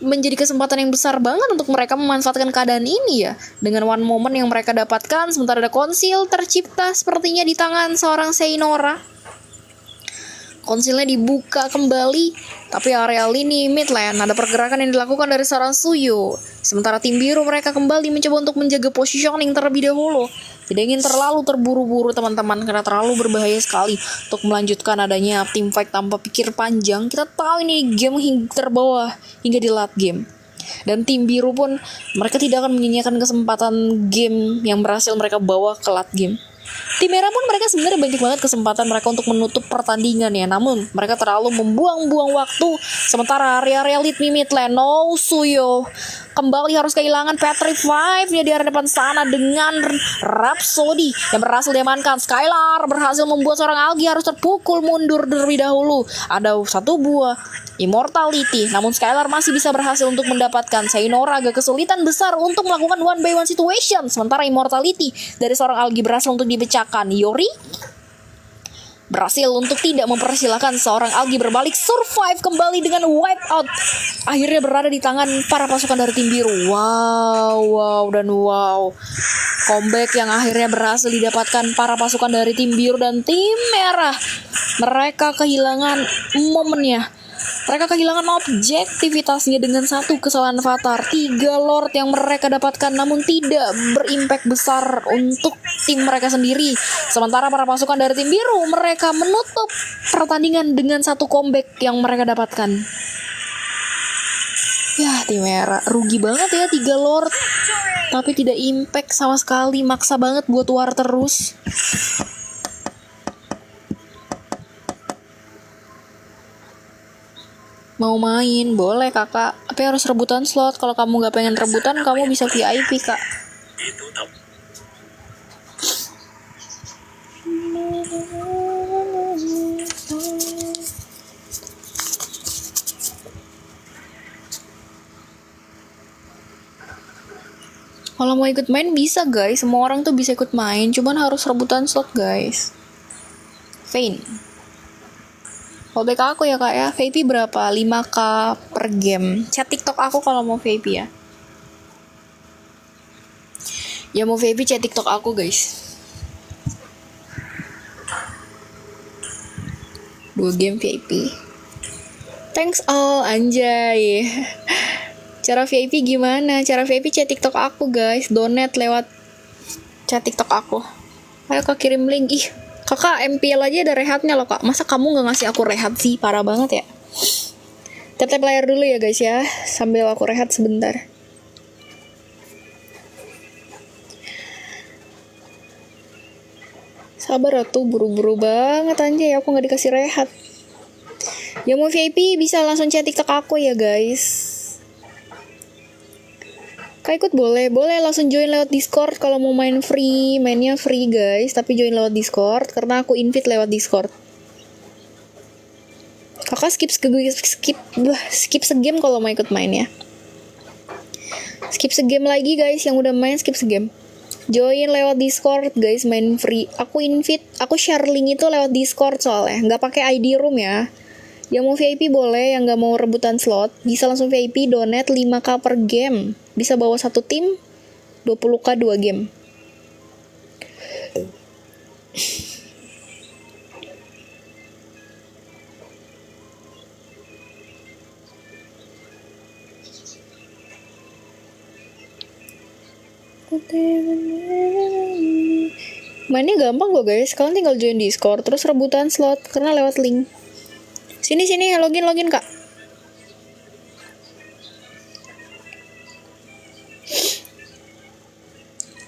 menjadi kesempatan yang besar banget untuk mereka memanfaatkan keadaan ini ya. Dengan one moment yang mereka dapatkan, sementara ada konsil tercipta sepertinya di tangan seorang Seinora. Konsilnya dibuka kembali, tapi area lini mid lane ada pergerakan yang dilakukan dari seorang Suyo. Sementara tim biru mereka kembali mencoba untuk menjaga positioning terlebih dahulu. Tidak ingin terlalu terburu-buru teman-teman, karena terlalu berbahaya sekali untuk melanjutkan adanya team fight tanpa pikir panjang. Kita tahu ini game terbawah hingga di late game. Dan tim biru pun mereka tidak akan menyia-nyiakan kesempatan game yang berhasil mereka bawa ke late game. Tim merah pun mereka sebenarnya banyak banget kesempatan mereka untuk menutup pertandingan ya, namun mereka terlalu membuang-buang waktu. Sementara area lead mid lane, no Suyo kembali harus kehilangan Patrick 5 nya di area depan sana dengan Rhapsody yang berhasil diamankan. Skylar berhasil membuat seorang Algi harus terpukul mundur terlebih dahulu. Ada 1 buah Immortality, namun Skylar masih bisa berhasil untuk mendapatkan. Seinora agak kesulitan besar untuk melakukan one by one situation. Sementara Immortality dari seorang Algi berhasil untuk dipecahkan. Yori berhasil untuk tidak mempersilahkan seorang Algi berbalik, survive kembali dengan wipe out. Akhirnya berada di tangan para pasukan dari tim biru. Wow. Comeback yang akhirnya berhasil didapatkan para pasukan dari tim biru dan tim merah. Mereka kehilangan momennya. Mereka kehilangan objektivitasnya dengan 1 kesalahan fatal. 3 Lord yang mereka dapatkan namun tidak berimpact besar untuk tim mereka sendiri. Sementara para pasukan dari tim biru mereka menutup pertandingan dengan 1 comeback yang mereka dapatkan. Ya, tim merah rugi banget ya 3 Lord, tapi tidak impact sama sekali. Maksa banget buat war terus. Mau main, boleh kakak, tapi harus rebutan slot. Kalau kamu gak pengen rebutan, kamu bisa VIP kak. Itu tak. Kalau mau ikut main bisa guys, semua orang tuh bisa ikut main, cuman harus rebutan slot guys. Vayne. Kalau back aku ya kak ya, VIP berapa? 5k per game. Chat TikTok aku kalau mau VIP ya. Ya mau VIP chat TikTok aku guys. 2 game VIP. Thanks all anjay. Cara VIP gimana? Cara VIP chat TikTok aku guys. Donate lewat chat TikTok aku. Ayo kak kirim link. Ih, kakak MPL aja ada rehatnya loh kak. Masa kamu gak ngasih aku rehat sih? Parah banget ya. Tap-tap layar dulu ya guys ya, sambil aku rehat sebentar. Sabar atuh, buru-buru banget anjay, aku gak dikasih rehat. Ya mau VIP bisa langsung chat TikTok aku ya guys. Kak ikut boleh langsung join lewat Discord kalau mau main free, mainnya free guys, tapi join lewat Discord karena aku invite lewat Discord. Kakak skip segame kalau mau ikut main ya. Skip segame lagi guys, yang udah main skip segame. Join lewat Discord guys, main free. Aku share link itu lewat Discord soalnya, nggak pakai ID room ya. Yang mau VIP boleh, yang nggak mau rebutan slot bisa langsung VIP donate 5k per game. Bisa bawa satu tim 20k 2 game. Mainnya gampang kok guys, kalian tinggal join Discord terus rebutan slot karena lewat link. Sini login Kak.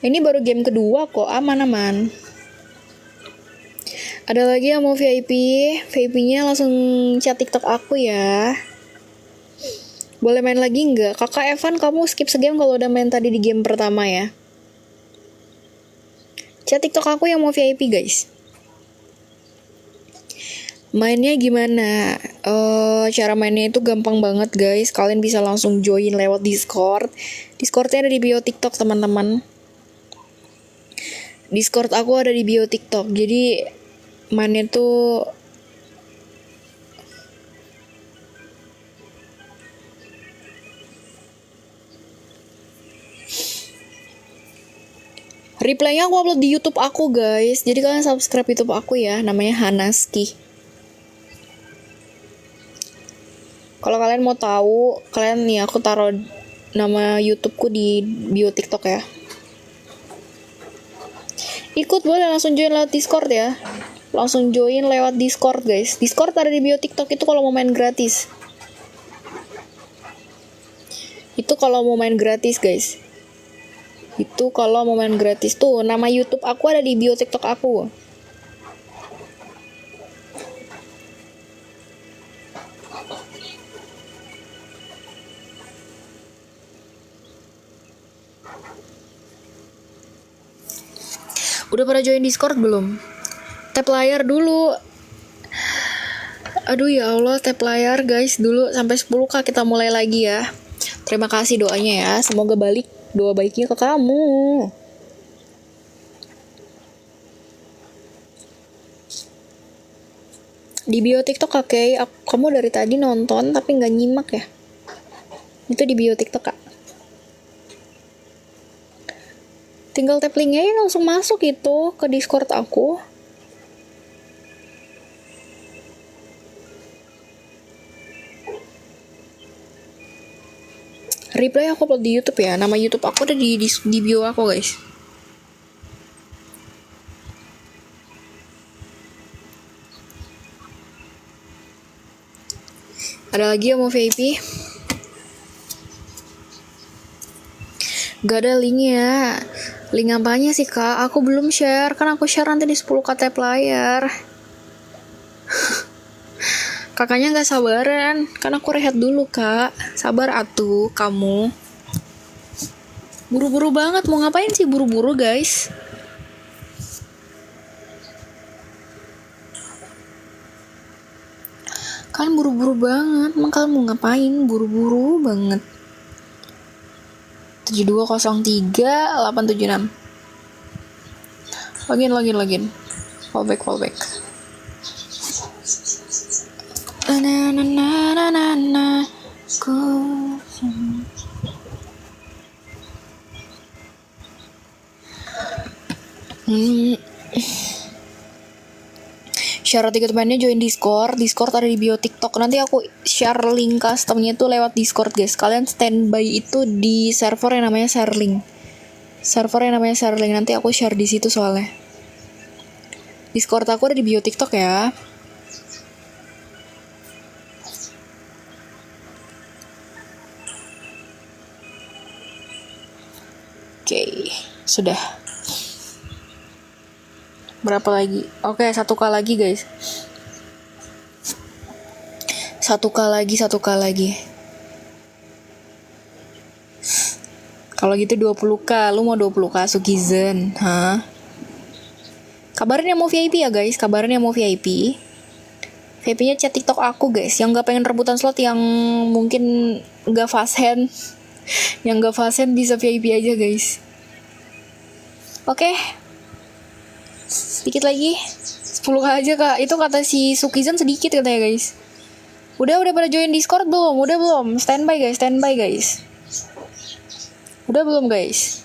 Ini baru game kedua kok, aman. Ada lagi yang mau VIP? VIP-nya langsung chat TikTok aku ya. Boleh main lagi nggak? Kakak Evan, kamu skip segame kalau udah main tadi di game pertama ya. Chat TikTok aku yang mau VIP guys. Mainnya gimana? Cara mainnya itu gampang banget guys. Kalian bisa langsung join lewat Discord. Discordnya ada di bio TikTok teman-teman. Discord aku ada di bio TikTok. Jadi mainnya tuh replaynya aku upload di YouTube aku guys. Jadi kalian subscribe YouTube aku ya. Namanya Hanaski. Kalau kalian mau tahu, kalian nih aku taruh nama YouTubeku di bio TikTok ya. Ikut boleh langsung join lewat Discord ya. Langsung join lewat Discord guys. Discord ada di bio TikTok itu kalau mau main gratis. Itu kalau mau main gratis guys. Itu kalau mau main gratis tuh. Nama YouTube aku ada di bio TikTok aku. Udah pada join Discord belum? Tap layar dulu. Aduh ya Allah, tap layar guys dulu sampai 10k kita mulai lagi ya. Terima kasih doanya ya. Semoga balik doa baiknya ke kamu. Di bio TikTok oke. Kamu dari tadi nonton tapi nggak nyimak ya. Itu di bio TikTok kak. Tinggal tap linknya ya langsung masuk itu ke Discord aku. Replay aku upload di YouTube ya. Nama YouTube aku ada di bio aku guys. Ada lagi yang mau VIP? Gak ada linknya. Link apanya sih kak? Aku belum share. Kan aku share nanti di 10k tap layar. Kakaknya gak sabaran. Kan aku rehat dulu kak. Sabar atuh kamu. Buru-buru banget. Mau ngapain sih buru-buru guys? Kalian buru-buru banget. Emang kalian mau ngapain? Buru-buru banget. 7203 876. Login. Fallback. Syarat ikut mainnya join Discord ada di bio TikTok. Nanti aku share link customnya tuh lewat Discord guys. Kalian standby itu di server yang namanya Sharing. Nanti aku share di situ soalnya. Discord aku ada di bio TikTok ya. Oke, sudah. Berapa lagi? Oke, 1k lagi guys. 1k lagi. Kalau gitu 20k, lu mau 20k Sukizen, hah? Kabarin yang mau VIP ya guys, kabarin yang mau VIP. VIP-nya chat TikTok aku guys, yang gak pengen rebutan slot, yang mungkin gak fast hand. Yang gak fast hand bisa VIP aja guys. Oke. Sedikit lagi. 10k aja kak, itu kata si Sukizen sedikit katanya guys. Udah pada join Discord belum? Udah belum? Standby guys. Udah belum guys?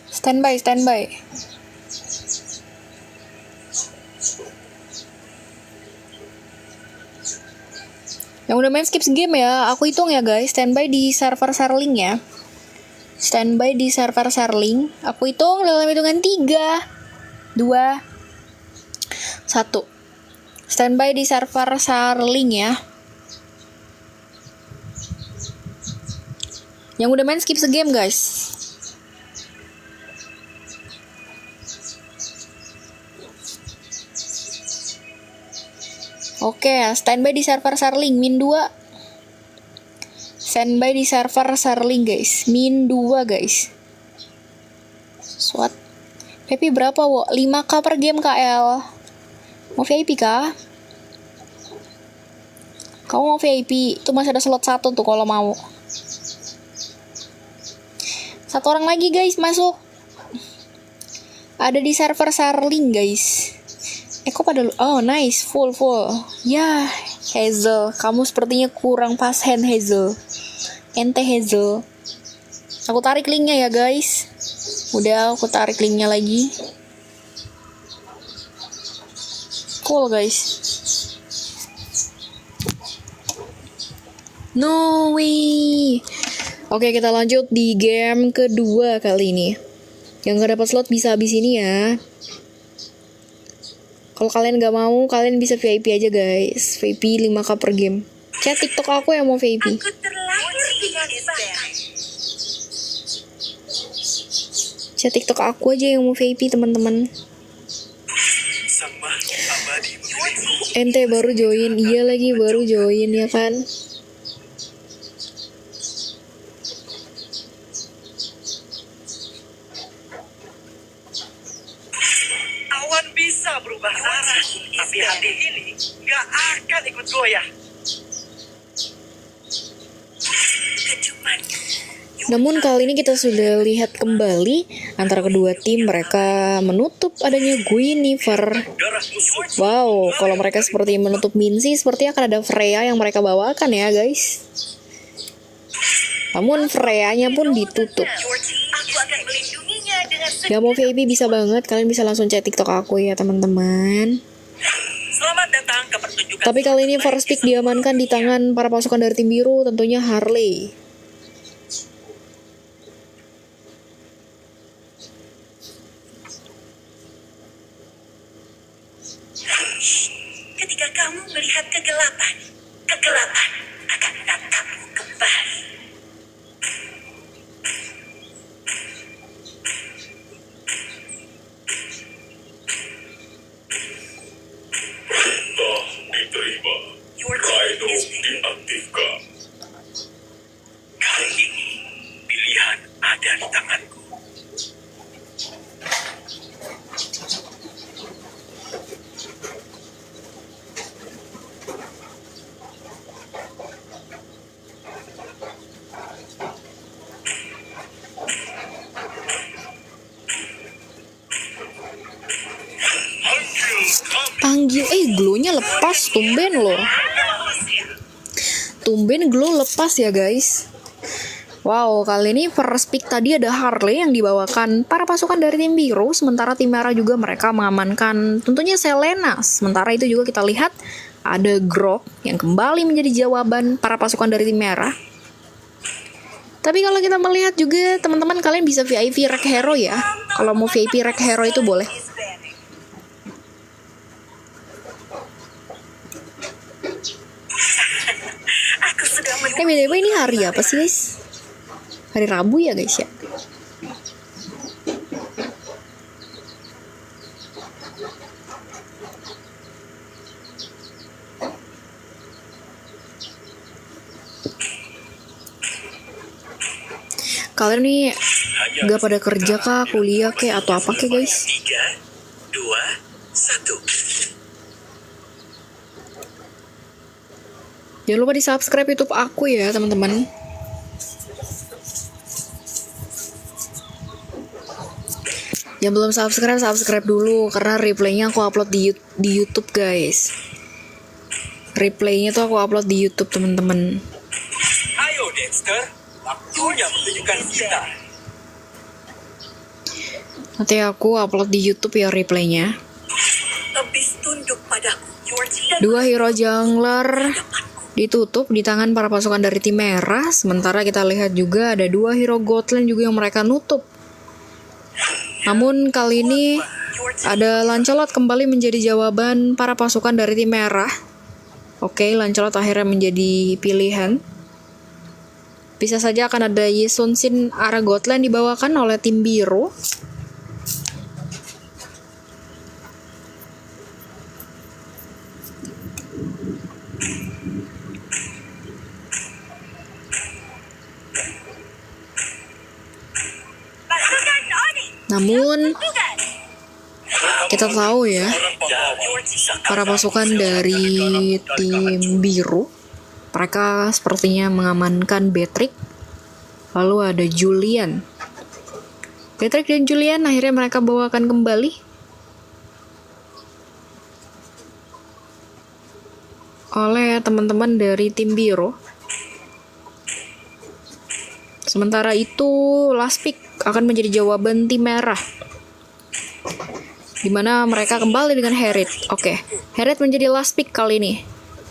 Standby. Yang udah main skip game ya, aku hitung ya guys. Standby di server Serling ya. Aku hitung dalam hitungan 3, 2, 1. Standby di server Serling ya. Yang udah main skip game guys. Oke, standby di server Serling min 2. Standby di server Serling guys, min 2 guys. SWAT. VIP berapa wo? 5k per game KL. Mau VIP kah? Kamu mau VIP? Itu masih ada slot 1 tuh kalau mau. 1 orang lagi guys masuk. Ada di server Serling guys. Kok pada oh nice, full. Ya, Hazel, kamu sepertinya kurang pas hand Hazel. Ente Hazel. Aku tarik linknya ya guys. Udah, aku tarik linknya lagi. Cool guys. No way. Oke, kita lanjut di game kedua kali ini. Yang gak dapat slot bisa habis ini ya. Kalau kalian gak mau, kalian bisa VIP aja guys. VIP 5k per game. Chat TikTok aku yang mau VIP. Aku terlahir dengan bakat. Chat TikTok aku aja yang mau VIP teman-teman. Ente baru join, iya lagi baru join ya kan. Awan bisa berubah arah, tapi hati ini gak akan ikut goyah. Namun kali ini kita sudah lihat kembali antara kedua tim, mereka menutup adanya Guinevere. Wow, kalau mereka seperti menutup Minzy, seperti akan ada Freya yang mereka bawakan ya guys. Namun Freya-nya pun ditutup. Aku akan melindunginya dengan Gak mau VIP bisa banget, kalian bisa langsung chat TikTok aku ya teman-teman. Selamat datang ke pertunjukan. Tapi kali ini first pick diamankan di tangan para pasukan dari tim biru, tentunya Harley. ketika kamu melihat kegelapan akan menatapmu kembali. Perintah diterima. Kaido diaktifkan. Kali ini pilihan ada di tanganku. Panggil, glow-nya lepas, tumben loh. Tumben glow lepas ya guys. Wow, kali ini first pick tadi ada Harley yang dibawakan para pasukan dari tim biru, sementara tim merah juga mereka mengamankan tentunya Selena. Sementara itu juga kita lihat ada Grok yang kembali menjadi jawaban para pasukan dari tim merah. Tapi kalau kita melihat juga teman-teman, kalian bisa VIP Rek Hero ya. Kalau mau VIP Rek Hero itu boleh. BTW ini hari apa sih guys? Hari Rabu ya guys ya. Kalian nih gak pada kerja kah, kuliah kah, atau apa kah guys? 3, 2, 1. Jangan lupa di subscribe YouTube aku ya teman-teman. Yang belum subscribe, subscribe dulu karena replaynya aku upload di YouTube guys. Replaynya tuh aku upload di YouTube teman-teman. Ayo Dexter, waktunya menunjukkan kita. Nanti aku upload di YouTube ya replaynya. Habis tunduk padaku. Your team. 2 hero jungler ditutup di tangan para pasukan dari tim merah. Sementara kita lihat juga ada 2 hero Godland juga yang mereka nutup. Namun kali ini ada Lancelot kembali menjadi jawaban para pasukan dari tim merah. Oke, Lancelot akhirnya menjadi pilihan. Bisa saja akan ada Yi Sun Sin arah Godland dibawakan oleh tim biru. Namun kita tahu ya, para pasukan dari tim biru, mereka sepertinya mengamankan Beatrix. Lalu ada Julian. Beatrix dan Julian akhirnya mereka bawakan kembali. Oleh teman-teman dari tim biru. Sementara itu, last pick akan menjadi jawaban tim merah. Dimana mereka kembali dengan Harriet. Oke, Harriet menjadi last pick kali ini.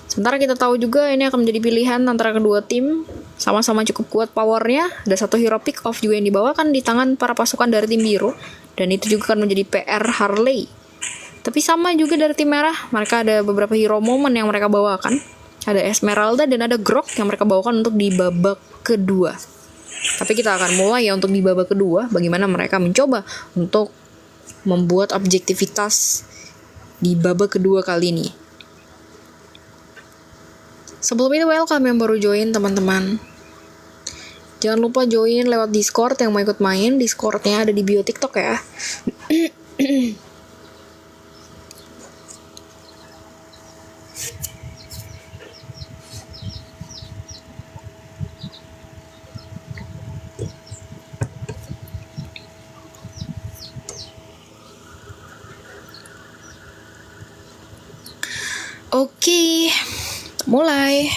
Sementara kita tahu juga ini akan menjadi pilihan antara kedua tim. Sama-sama cukup kuat powernya. Ada 1 hero pick off juga yang dibawakan di tangan para pasukan dari tim biru. Dan itu juga akan menjadi PR Harley. Tapi sama juga dari tim merah. Mereka ada beberapa hero moment yang mereka bawakan. Ada Esmeralda dan ada Grok yang mereka bawakan untuk di babak kedua. Tapi kita akan mulai ya untuk di babak kedua. Bagaimana mereka mencoba untuk membuat objektivitas di babak kedua kali ini. Sebelum itu welcome yang baru join teman-teman. Jangan lupa join lewat Discord yang mau ikut main. Discordnya ada di bio TikTok ya. Oke, mulai.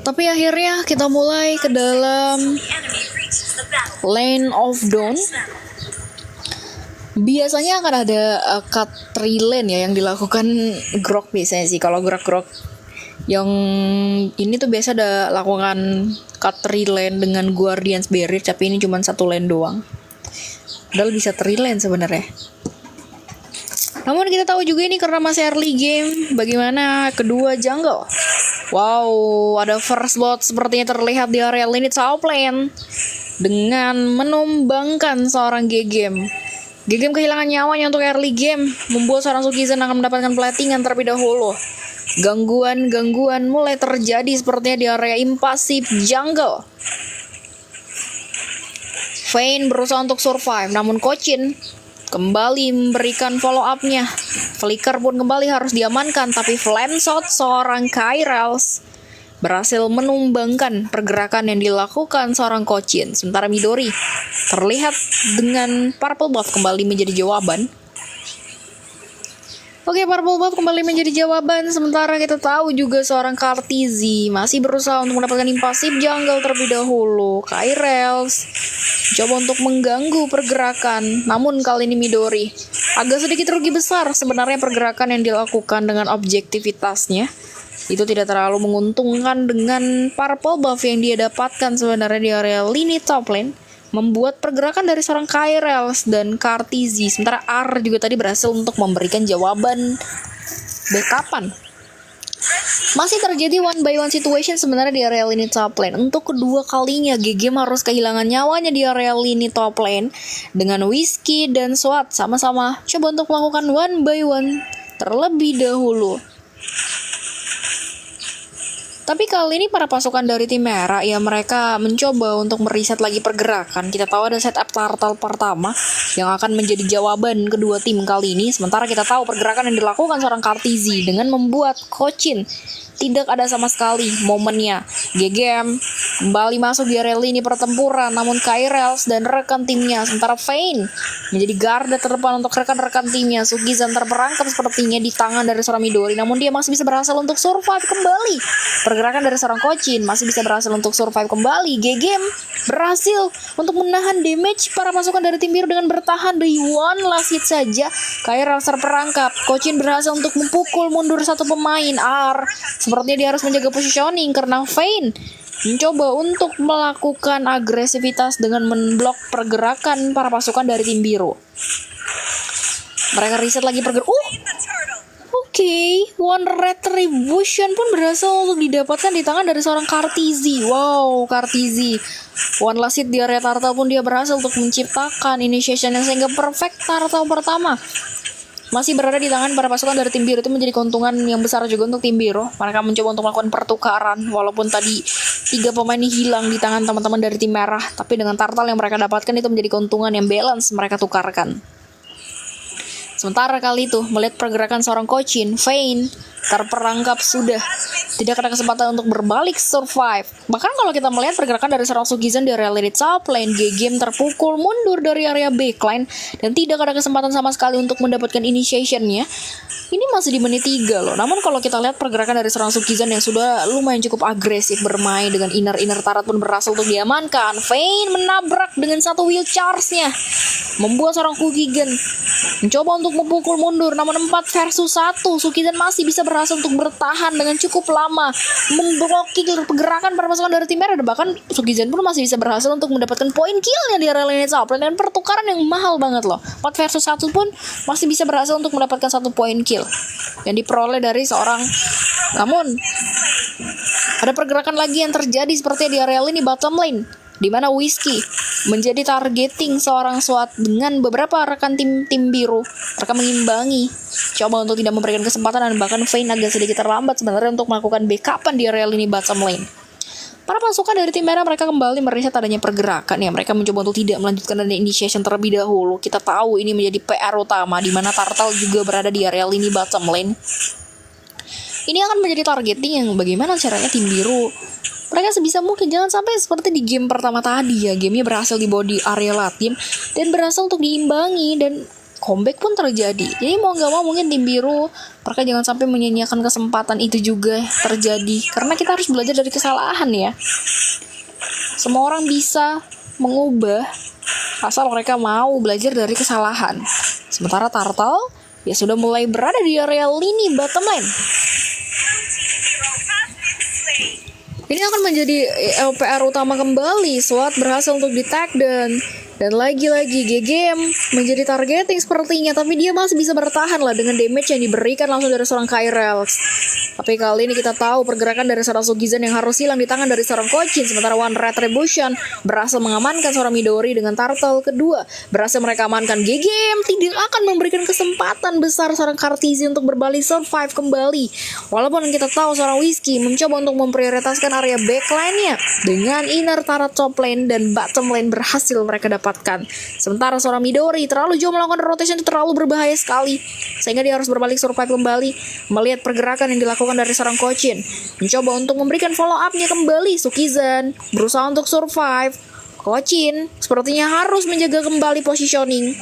Tapi akhirnya kita mulai ke dalam Lane of Dawn. Biasanya akan ada cut 3 lane ya yang dilakukan Grok biasanya sih. Kalau Grok yang ini tuh biasa ada lakukan cut 3 lane dengan Guardian's Barrier, tapi ini cuma 1 lane doang. Padahal bisa 3 lane sebenarnya. Namun kita tahu juga ini karena masih early game, bagaimana kedua jungle. Wow, ada first blood sepertinya terlihat di area lini top lane dengan menumbangkan seorang Gegem. Gegem kehilangan nyawanya untuk early game, membuat seorang Sukizen akan mendapatkan platingan terlebih dahulu. Gangguan mulai terjadi sepertinya di area invasif jungle. Vayne berusaha untuk survive, namun Kochin kembali memberikan follow up-nya. Flicker pun kembali harus diamankan, tapi flame shot seorang Kyrels berhasil menumbangkan pergerakan yang dilakukan seorang Kochin. Sementara Midori terlihat dengan purple buff kembali menjadi jawaban. Oke, purple buff kembali menjadi jawaban. Sementara kita tahu juga seorang Kartizi masih berusaha untuk mendapatkan invasif jungle terlebih dahulu. Kyrels coba untuk mengganggu pergerakan, namun kali ini Midori agak sedikit rugi besar. Sebenarnya pergerakan yang dilakukan dengan objektivitasnya itu tidak terlalu menguntungkan dengan purple buff yang dia dapatkan sebenarnya di area lini top lane, membuat pergerakan dari seorang Kyrels dan Kartizi. Sementara R juga tadi berhasil untuk memberikan jawaban backupan. Masih terjadi one by one situation sebenarnya di area lini top lane. Untuk kedua kalinya GG harus kehilangan nyawanya di area lini top lane dengan Whiskey dan SWAT sama-sama coba untuk melakukan one by one terlebih dahulu. Tapi kali ini para pasukan dari tim merah ya mereka mencoba untuk meriset lagi pergerakan. Kita tahu ada setup turtle pertama yang akan menjadi jawaban kedua tim kali ini. Sementara kita tahu pergerakan yang dilakukan seorang Kartizi dengan membuat Kocin tidak ada sama sekali momennya. GGM kembali masuk di area lini pertempuran, namun Kyrels dan rekan timnya sementara Vayne menjadi garda terdepan untuk rekan-rekan timnya. Sugizan terperangkap sepertinya di tangan dari seorang Midori, namun dia masih bisa berhasil untuk survive kembali. Pergerakan dari seorang Kocin masih bisa berhasil untuk survive kembali. GGM berhasil untuk menahan damage para pasukan dari tim biru dengan bertahan dari one last hit saja. Kyrels terperangkap, Kocin berhasil untuk memukul mundur satu pemain. Sepertinya dia harus menjaga positioning karena Vayne mencoba untuk melakukan agresivitas dengan memblok pergerakan para pasukan dari tim biru. Mereka reset lagi Oke, one retribution pun berhasil untuk didapatkan di tangan dari seorang Kartizi. Wow, Kartizi. One last hit di area turtle pun dia berhasil untuk menciptakan initiation yang sehingga perfect turtle pertama masih berada di tangan para pasukan dari tim biru. Itu menjadi keuntungan yang besar juga untuk tim biru. Mereka mencoba untuk melakukan pertukaran walaupun tadi 3 pemain ini hilang di tangan teman-teman dari tim merah, tapi dengan turtle yang mereka dapatkan itu menjadi keuntungan yang balance mereka tukarkan. Sementara kali itu melihat pergerakan seorang Kocin, Vayne terperangkap sudah tidak ada kesempatan untuk berbalik survive. Bahkan kalau kita melihat pergerakan dari seorang Sugizan di area lane top lane, GG terpukul mundur dari area backline dan tidak ada kesempatan sama sekali untuk mendapatkan initiation-nya. Ini masih di menit 3 loh. Namun kalau kita lihat pergerakan dari seorang Sugizan yang sudah lumayan cukup agresif bermain dengan inner tarat pun berhasil untuk diamankan. Vayne menabrak dengan satu wheel charge-nya, membuat seorang Kukigen mencoba untuk memukul mundur, namun 4 versus 1 Sugizan masih bisa berhasil untuk bertahan dengan cukup lama, memblokir pergerakan para pasukan dari tim merah. Bahkan Sugizan pun masih bisa berhasil untuk mendapatkan poin killnya di area lane top lane dengan pertukaran yang mahal banget loh. 4 versus 1 pun masih bisa berhasil untuk mendapatkan 1 poin kill yang diperoleh dari seorang. Namun ada pergerakan lagi yang terjadi seperti di area lane bottom lane, di mana Whiskey menjadi targeting seorang SWAT dengan beberapa rekan tim biru. Mereka mengimbangi, coba untuk tidak memberikan kesempatan, dan bahkan Vayne agak sedikit terlambat sebenarnya untuk melakukan backupan di area lini bottom lane. Para pasukan dari tim merah mereka kembali meriset adanya pergerakan ya. Mereka mencoba untuk tidak melanjutkan adanya initiation terlebih dahulu. Kita tahu ini menjadi PR utama di mana Turtle juga berada di area lini bottom lane. Ini akan menjadi targeting yang bagaimana caranya tim biru mereka sebisa mungkin jangan sampai seperti di game pertama tadi ya. Gamenya berhasil dibawa di area latim dan berhasil untuk diimbangi dan comeback pun terjadi. Jadi mau gak mau mungkin tim biru mereka jangan sampai menyia-nyiakan kesempatan itu juga terjadi. Karena kita harus belajar dari kesalahan ya. Semua orang bisa mengubah asal mereka mau belajar dari kesalahan. Sementara Turtle ya sudah mulai berada di area lini bottom lane. Ini akan menjadi LPR utama kembali. SWAT berhasil untuk di-tag dan lagi-lagi GGM menjadi targeting sepertinya, tapi dia masih bisa bertahan lah dengan damage yang diberikan langsung dari seorang Kyrels. Tapi kali ini kita tahu pergerakan dari seorang Sugizan yang harus hilang di tangan dari seorang Kocin. Sementara One Retribution berhasil mengamankan seorang Midori dengan turtle kedua. Berhasil mereka amankan. GGM tidak akan memberikan kesempatan besar seorang Kartizi untuk berbalik survive kembali. Walaupun kita tahu seorang Whiskey mencoba untuk memprioritaskan area backline-nya dengan inner turret top lane dan bottom lane berhasil mereka dapatkan. Sementara seorang Midori terlalu jauh melakukan rotation, itu terlalu berbahaya sekali sehingga dia harus berbalik survive kembali. Melihat pergerakan yang dilakukan dari seorang Kocin, mencoba untuk memberikan follow up-nya kembali. Sugizan berusaha untuk survive. Kocin sepertinya harus menjaga kembali positioning.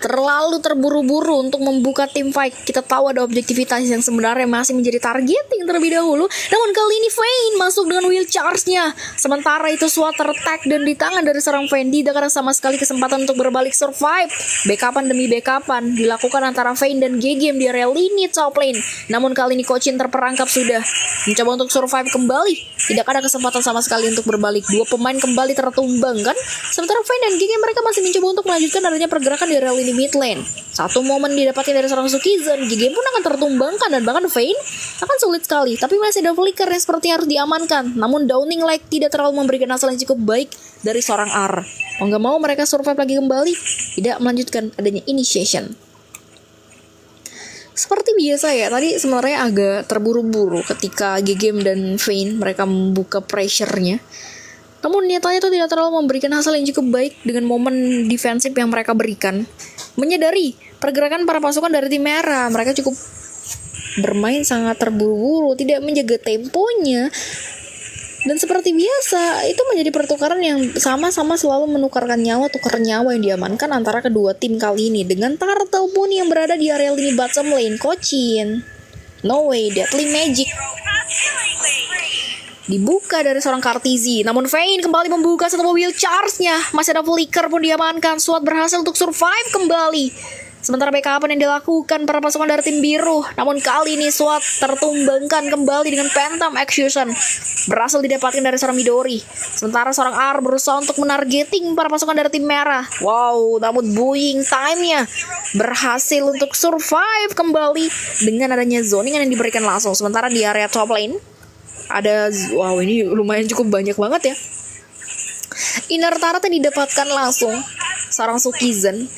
Terlalu terburu-buru untuk membuka tim fight. Kita tahu ada objektivitas yang sebenarnya masih menjadi targeting terlebih dahulu. Namun kali ini Vayne masuk dengan wheel charge-nya. Sementara itu SWAT tertag dan di tangan dari seorang Vayne tidak ada sama sekali kesempatan untuk berbalik survive. Backupan demi backupan dilakukan antara Vayne dan GGM di area lini top lane. Namun kali ini Kocin terperangkap sudah. Mencoba untuk survive kembali. Tidak ada kesempatan sama sekali untuk berbalik. 2 pemain kembali tertumbang kan. Sementara Vayne dan GGM mereka masih mencoba untuk melanjutkan adanya pergerakan di area lini mid lane. Satu momen didapatkan dari seorang Sukizen, GG pun akan tertumbangkan dan bahkan Vayne akan sulit sekali. Tapi masih ada flicker yang sepertinya harus diamankan. Namun Downing Light tidak terlalu memberikan hasil yang cukup baik dari seorang R. Mau gak mau mereka survive lagi kembali, tidak melanjutkan adanya initiation. Seperti biasa ya, tadi sebenarnya agak terburu-buru ketika GG dan Vayne mereka membuka pressure-nya. Namun nyatanya itu tidak terlalu memberikan hasil yang cukup baik dengan momen defensif yang mereka berikan. Menyadari pergerakan para pasukan dari tim merah, mereka cukup bermain sangat terburu-buru, tidak menjaga temponya. Dan seperti biasa, itu menjadi pertukaran yang sama-sama selalu menukarkan nyawa, tukar nyawa yang diamankan antara kedua tim kali ini. Dengan Turtle pun yang berada di area lini bottom lane, Kochin. No way, Deadly Magic dibuka dari seorang Kartizi. Namun Vayne kembali membuka satu mobil charge-nya. Masih ada flicker pun diamankan. SWAT berhasil untuk survive kembali. Sementara backupan yang dilakukan para pasukan dari tim biru. Namun kali ini SWAT tertumbangkan kembali dengan Phantom Execution. Berhasil didapatkan dari seorang Midori. Sementara seorang R berusaha untuk menargeting para pasukan dari tim merah. Wow, namun buying time-nya berhasil untuk survive kembali dengan adanya zoning yang diberikan langsung. Sementara di area top lane ada, wow ini lumayan cukup banyak banget ya. Inner turret yang didapatkan langsung seorang Sukizen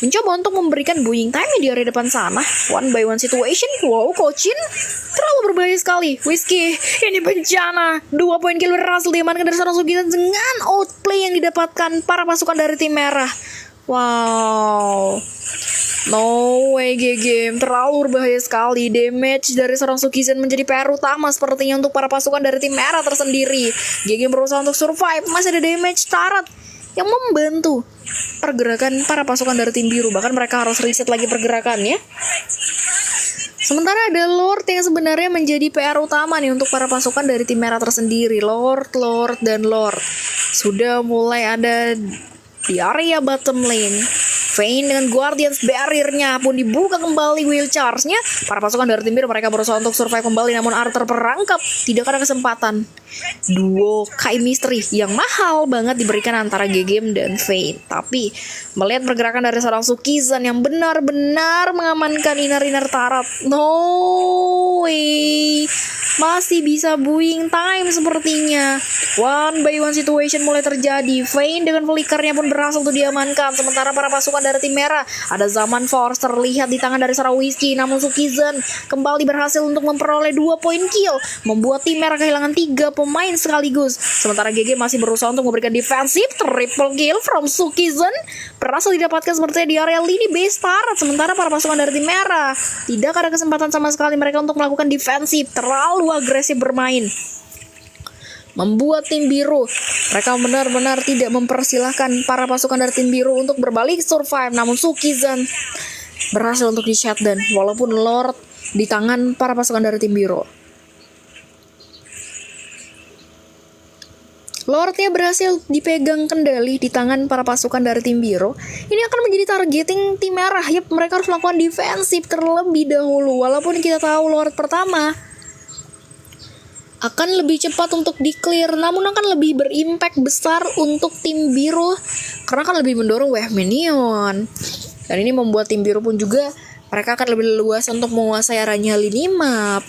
mencoba untuk memberikan buying time di area depan sana. One by one situation. Wow, Kochin terlalu berbahaya sekali. Whiskey, ini bencana. 2 poin kill berhasil diamankan dari seorang Sukizen dengan outplay yang didapatkan para pasukan dari tim merah. Wow, no way, GG terlalu berbahaya sekali. Damage dari seorang Sukizen menjadi PR utama sepertinya untuk para pasukan dari tim merah tersendiri. GG berusaha untuk survive. Masih ada damage turret yang membantu pergerakan para pasukan dari tim biru. Bahkan mereka harus reset lagi pergerakannya. Sementara ada Lord yang sebenarnya menjadi PR utama nih untuk para pasukan dari tim merah tersendiri. Lord sudah mulai ada di area bottom lane. Vayne dengan Guardians Barrier-nya pun dibuka kembali wheel charge-nya. Para pasukan dari tim biru mereka berusaha untuk survive kembali, namun Arthur perangkap. Tidak ada kesempatan. Duo chemistry yang mahal banget diberikan antara GG dan Vayne. Tapi melihat pergerakan dari seorang Sukizen yang benar-benar mengamankan inner turret, no way, masih bisa buying time sepertinya. One by one situation mulai terjadi. Vayne dengan flickernya pun berhasil untuk diamankan. Sementara para pasukan dari tim merah ada Zaman Force terlihat di tangan dari seorang Whiskey. Namun Sukizen kembali berhasil untuk memperoleh 2 poin kill, membuat tim merah kehilangan 3 pemain sekaligus. Sementara GG masih berusaha untuk memberikan defensif. Triple kill from Sukizen berhasil didapatkan sepertinya di area lini base turret. Sementara para pasukan dari tim merah tidak ada kesempatan sama sekali mereka untuk melakukan defensif. Terlalu agresif bermain, membuat tim biru mereka benar-benar tidak mempersilahkan para pasukan dari tim biru untuk berbalik survive. Namun Sukizen berhasil untuk di shutdown walaupun Lord di tangan para pasukan dari tim biru. Lordnya berhasil dipegang kendali di tangan para pasukan dari tim biru. Ini akan menjadi targeting tim merah. Yap, mereka harus melakukan defensif terlebih dahulu. Walaupun kita tahu Lord pertama akan lebih cepat untuk di-clear, namun akan lebih berimpact besar untuk tim biru karena akan lebih mendorong wave minion. Dan ini membuat tim biru pun juga mereka akan lebih luas untuk menguasai areanya lini map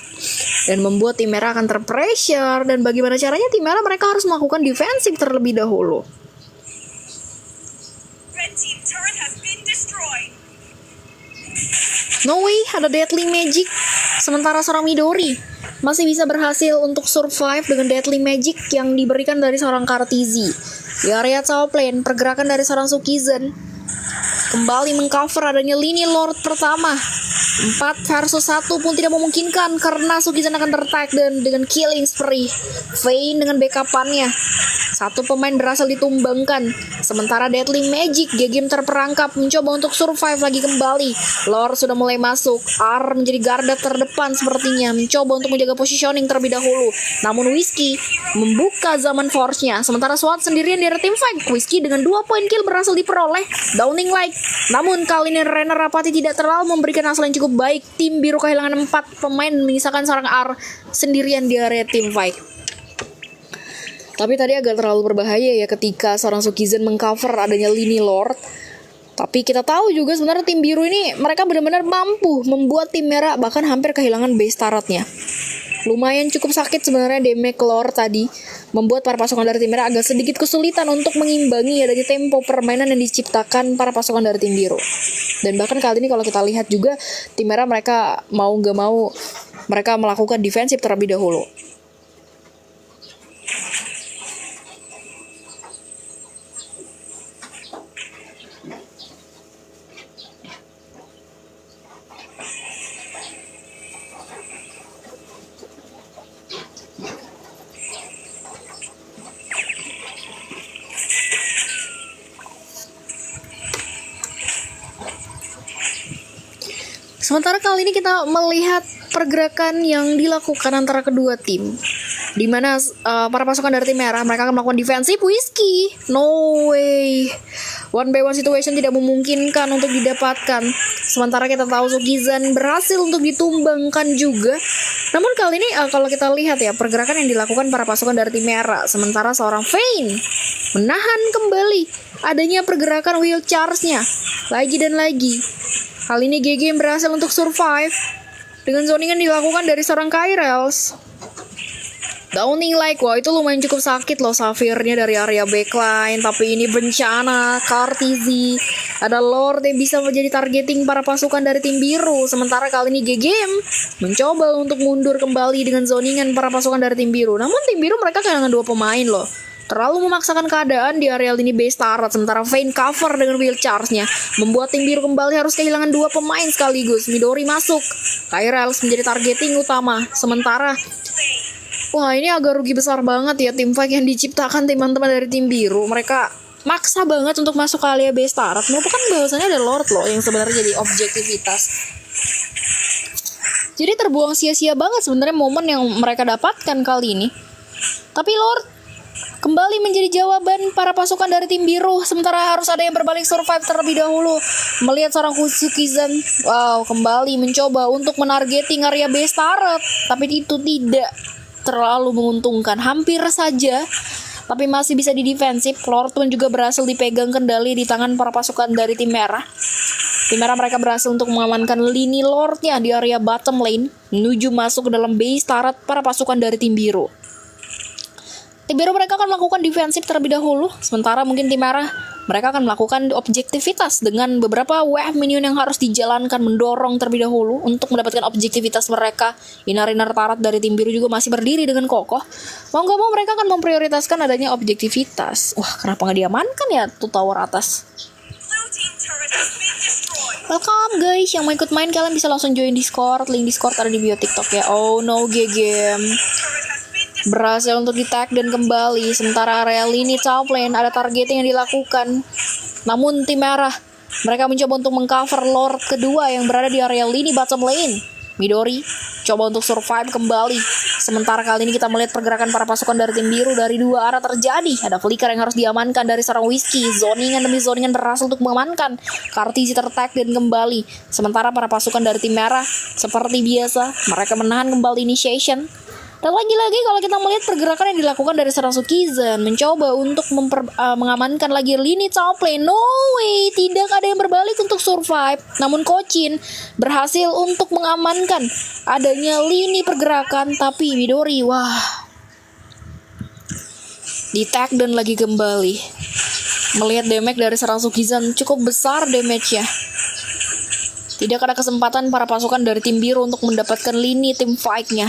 dan membuat tim merah akan terpressure. Dan bagaimana caranya tim merah mereka harus melakukan defensif terlebih dahulu. No way, ada Deadly Magic. Sementara seorang Midori masih bisa berhasil untuk survive dengan Deadly Magic yang diberikan dari seorang Kartizi. Di area top lane, pergerakan dari seorang Sukizen kembali mengcover adanya lini Lord pertama. 4 versus 1 pun tidak memungkinkan karena Sukizen akan tertag dan dengan killing spree. Vayne dengan backupannya, satu pemain berhasil ditumbangkan. Sementara Deadly Magic GG terperangkap mencoba untuk survive lagi kembali. Lord sudah mulai masuk. R menjadi garda terdepan sepertinya, mencoba untuk menjaga positioning terlebih dahulu. Namun Whiskey membuka Zaman Force-nya. Sementara SWAT sendirian di tim fight. Whiskey dengan 2 poin kill berhasil diperoleh. Downing Light. Namun kali ini Renner Rapati tidak terlalu memberikan hasil yang cukup baik. Tim biru kehilangan 4 pemain, menyisakan seorang R sendirian di area tim fight. Tapi tadi agak terlalu berbahaya ya ketika seorang Sukizen mengcover adanya lini Lord. Tapi kita tahu juga sebenarnya tim biru ini mereka benar-benar mampu membuat tim merah bahkan hampir kehilangan base turretnya. Lumayan cukup sakit sebenarnya damage lore tadi, membuat para pasukan dari tim merah agak sedikit kesulitan untuk mengimbangi ya dari tempo permainan yang diciptakan para pasukan dari tim biru. Dan bahkan kali ini kalau kita lihat juga tim merah mereka mau gak mau mereka melakukan defensif terlebih dahulu. Sementara kali ini kita melihat pergerakan yang dilakukan antara kedua tim, di mana para pasukan dari tim merah mereka akan melakukan defensif. Whiskey, no way, 1v1 situation tidak memungkinkan untuk didapatkan. Sementara kita tahu Sukizan berhasil untuk ditumbangkan juga. Namun kali ini kalau kita lihat ya pergerakan yang dilakukan para pasukan dari tim merah, sementara seorang Vayne menahan kembali adanya pergerakan wheel charge-nya lagi dan lagi. Kali ini GG yang berhasil untuk survive dengan zoning yang dilakukan dari seorang Kyrels. Downing like, wah itu lumayan cukup sakit loh Safirnya dari area backline. Tapi ini bencana, Kartizi, ada Lord yang bisa menjadi targeting para pasukan dari tim biru. Sementara kali ini GG mencoba untuk mundur kembali dengan zoningan para pasukan dari tim biru. Namun tim biru mereka kehilangan 2 pemain loh. Terlalu memaksakan keadaan di area lini base turret. Sementara Vayne cover dengan wheel charge-nya, membuat tim biru kembali harus kehilangan 2 pemain sekaligus. Midori masuk, Kyrels menjadi targeting utama. Sementara wah ini agak rugi besar banget ya tim fight yang diciptakan teman-teman dari tim biru. Mereka maksa banget untuk masuk ke area base turret. Merupakan bahwasannya ada Lord loh yang sebenarnya jadi objektivitas. Jadi terbuang sia-sia banget sebenarnya momen yang mereka dapatkan kali ini. Tapi Lord kembali menjadi jawaban para pasukan dari tim biru. Sementara harus ada yang berbalik survive terlebih dahulu. Melihat seorang Sukizan, wow, kembali mencoba untuk menargeting area base turret. Tapi itu tidak terlalu menguntungkan. Hampir saja, tapi masih bisa didefensif. Lord pun juga berhasil dipegang kendali di tangan para pasukan dari tim merah. Tim merah mereka berhasil untuk mengamankan lini Lordnya di area bottom lane, menuju masuk ke dalam base turret para pasukan dari tim biru. Tim biru mereka akan melakukan defensif terlebih dahulu. Sementara mungkin tim merah mereka akan melakukan objektivitas dengan beberapa wave minion yang harus dijalankan, mendorong terlebih dahulu untuk mendapatkan objektivitas mereka. Inner turret dari tim biru juga masih berdiri dengan kokoh. Mau gak mau mereka akan memprioritaskan adanya objektivitas. Wah, kenapa gak diamankan ya tuh tower atas? Welcome guys, yang mau ikut main kalian bisa langsung join Discord. Link Discord ada di bio TikTok ya. Oh no, GG berhasil untuk di-tag dan kembali. Sementara area lini top lane ada targeting yang dilakukan. Namun tim merah mereka mencoba untuk mengcover Lord kedua yang berada di area lini bottom lane. Midori coba untuk survive kembali. Sementara kali ini kita melihat pergerakan para pasukan dari tim biru dari 2 arah terjadi. Ada flicker yang harus diamankan dari seorang Whiskey. Zoningan demi zoningan berhasil untuk mengamankan. Kartizi tertag dan kembali. Sementara para pasukan dari tim merah seperti biasa mereka menahan kembali initiation. Dan lagi-lagi kalau kita melihat pergerakan yang dilakukan dari seorang Sukizan, mencoba untuk mengamankan lagi lini top lane. No way, tidak ada yang berbalik untuk survive. Namun Kochin berhasil untuk mengamankan adanya lini pergerakan. Tapi Midori, wah, di-tag dan lagi kembali. Melihat damage dari seorang Sukizan cukup besar damage-nya. Tidak ada kesempatan para pasukan dari tim biru untuk mendapatkan lini tim fight-nya.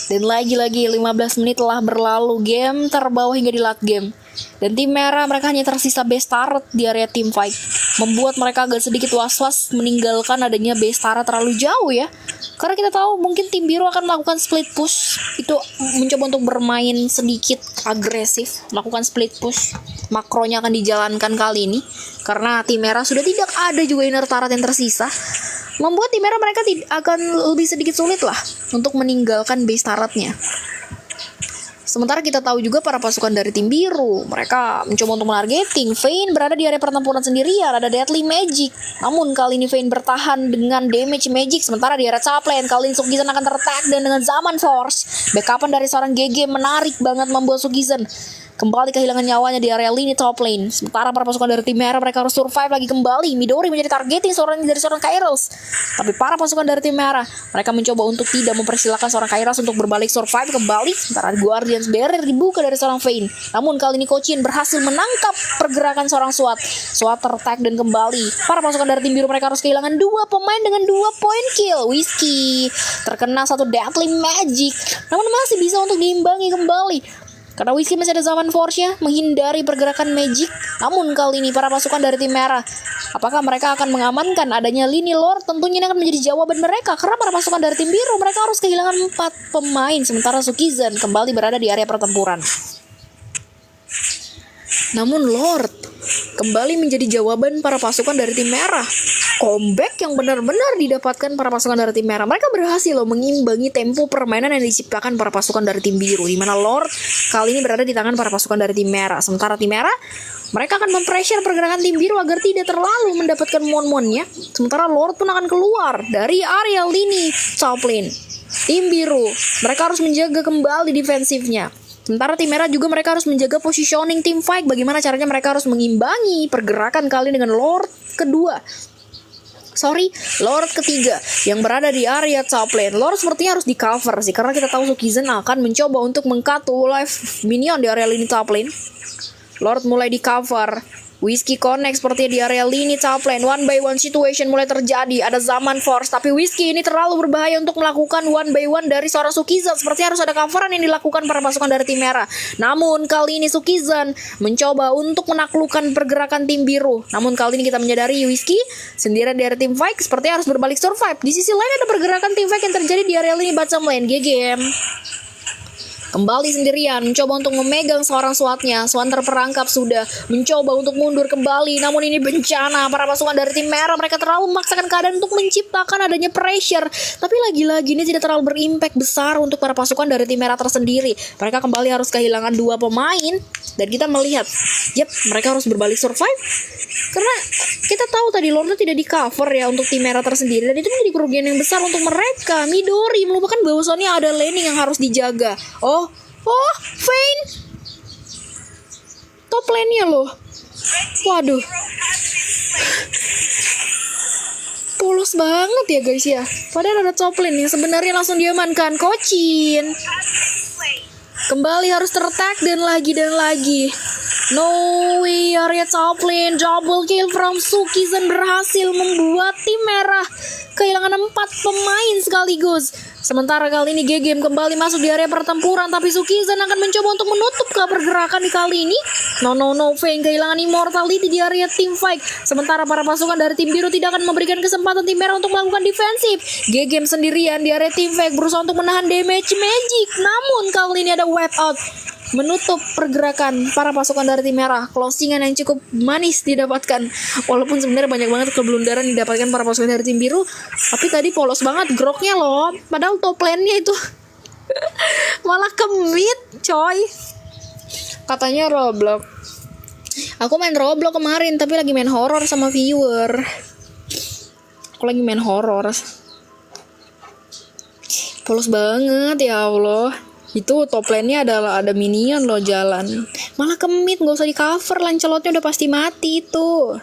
Dan lagi-lagi 15 menit telah berlalu, game terbawa hingga di late game. Dan tim merah mereka hanya tersisa base turret di area team fight, membuat mereka agak sedikit was-was meninggalkan adanya base turret terlalu jauh ya. Karena kita tahu mungkin tim biru akan melakukan split push. Itu mencoba untuk bermain sedikit agresif, melakukan split push. Makronya akan dijalankan kali ini karena tim merah sudah tidak ada juga inner turret yang tersisa, membuat tim merah mereka akan lebih sedikit sulit lah untuk meninggalkan base turretnya. Sementara kita tahu juga para pasukan dari tim biru mereka mencoba untuk menargeting. Vayne berada di area pertempuran sendirian, ada Deadly Magic. Namun kali ini Vayne bertahan dengan damage magic. Sementara di area top lane kali ini Sukizan akan tertag dan dengan Zaman Force backupan dari seorang GG menarik banget membuat Sukizan kembali kehilangan nyawanya di area lini top lane. Sementara para pasukan dari tim merah mereka harus survive lagi kembali. Midori menjadi targeting dari seorang Kairos. Tapi para pasukan dari tim merah mereka mencoba untuk tidak mempersilahkan seorang Kairos untuk berbalik survive kembali. Sementara Guardians Barrier dibuka dari seorang Vayne. Namun kali ini Kochin berhasil menangkap pergerakan seorang SWAT. SWAT tertag dan kembali para pasukan dari tim biru mereka harus kehilangan 2 pemain dengan 2 point kill. Whiskey terkena satu deadly magic, namun masih bisa untuk diimbangi kembali karena Whiskey masih ada zaman force-nya menghindari pergerakan magic. Namun kali ini para pasukan dari tim merah, apakah mereka akan mengamankan adanya lini Lord? Tentunya ini akan menjadi jawaban mereka karena para pasukan dari tim biru mereka harus kehilangan 4 pemain. Sementara Sukizen kembali berada di area pertempuran. Namun Lord kembali menjadi jawaban para pasukan dari tim merah. Comeback yang benar-benar didapatkan para pasukan dari tim merah. Mereka berhasil loh mengimbangi tempo permainan yang diciptakan para pasukan dari tim biru, di mana Lord kali ini berada di tangan para pasukan dari tim merah. Sementara tim merah mereka akan mempressure pergerakan tim biru agar tidak terlalu mendapatkan mon-monnya. Sementara Lord pun akan keluar dari area lini top lane. Tim biru mereka harus menjaga kembali defensifnya. Sementara tim merah juga mereka harus menjaga positioning tim fight. Bagaimana caranya mereka harus mengimbangi pergerakan kali dengan Lord ketiga yang berada di area top lane. Lord sepertinya harus di cover sih karena kita tahu Sukizen akan mencoba untuk meng-cut live minion di area lini top lane. Lord mulai di cover. Whiskey connect sepertinya di area lini top lane. 1-by-1 situation mulai terjadi. Ada zaman force, tapi Whiskey ini terlalu berbahaya untuk melakukan 1-by-1 dari seorang Sukizen. Sepertinya harus ada coveran yang dilakukan para pasukan dari tim merah. Namun kali ini Sukizen mencoba untuk menaklukkan pergerakan tim biru. Namun kali ini kita menyadari Whiskey sendirian di area tim fight sepertinya harus berbalik survive. Di sisi lain ada pergerakan tim fight yang terjadi di area lini bottom lane. GG kembali sendirian mencoba untuk memegang seorang SWAT-nya. SWAT terperangkap sudah mencoba untuk mundur kembali, namun ini bencana. Para pasukan dari tim merah mereka terlalu memaksakan keadaan untuk menciptakan adanya pressure, tapi lagi-lagi ini tidak terlalu berimpact besar untuk para pasukan dari tim merah tersendiri. Mereka kembali harus kehilangan 2 pemain dan kita melihat mereka harus berbalik survive karena kita tahu tadi Lordnya tidak di cover ya untuk tim merah tersendiri, dan itu menjadi kerugian yang besar untuk mereka. Midori melupakan bahwasannya ada laning yang harus dijaga. Vayne top lane-nya loh. Waduh, polos banget ya guys ya. Padahal ada top lane yang sebenarnya langsung diamankan. Kochin kembali harus tertag dan lagi. No way, area top lane double kill from Sukizen berhasil membuat tim merah kehilangan 4 pemain sekaligus. Sementara kali ini GG kembali masuk di area pertempuran, tapi Sukizen akan mencoba untuk menutup ke pergerakan di kali ini. No, Vayne kehilangan immortality di area team fight. Sementara para pasukan dari tim biru tidak akan memberikan kesempatan tim merah untuk melakukan defensif. GG sendirian di area team fight berusaha untuk menahan damage magic. Namun kali ini ada wipe out menutup pergerakan para pasukan dari tim merah. Closingan yang cukup manis didapatkan, walaupun sebenarnya banyak banget keblundaran didapatkan para pasukan dari tim biru. Tapi tadi polos banget groknya loh, padahal top lane-nya itu malah kemit coy. Katanya Roblox. Aku main Roblox kemarin tapi lagi main horror sama viewer. Aku lagi main horror. Polos banget ya Allah. Itu top lane-nya ada minion loh jalan. Malah kemit, gak usah di cover. Lancelotnya udah pasti mati itu.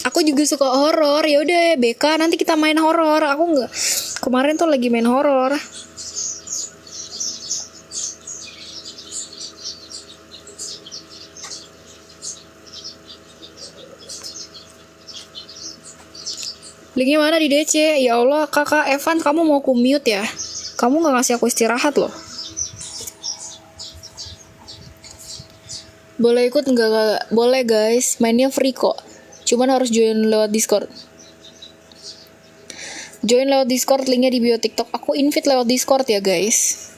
Aku juga suka horor. Ya udah BK nanti kita main horor. Aku nggak, kemarin tuh lagi main horor. Linknya mana di DC? Ya Allah, kakak Evan, kamu mau aku mute ya? Kamu gak ngasih aku istirahat loh. Boleh ikut nggak? Boleh guys, mainnya free kok. Cuman harus join lewat Discord. Join lewat Discord, linknya di bio TikTok. Aku invite lewat Discord ya guys.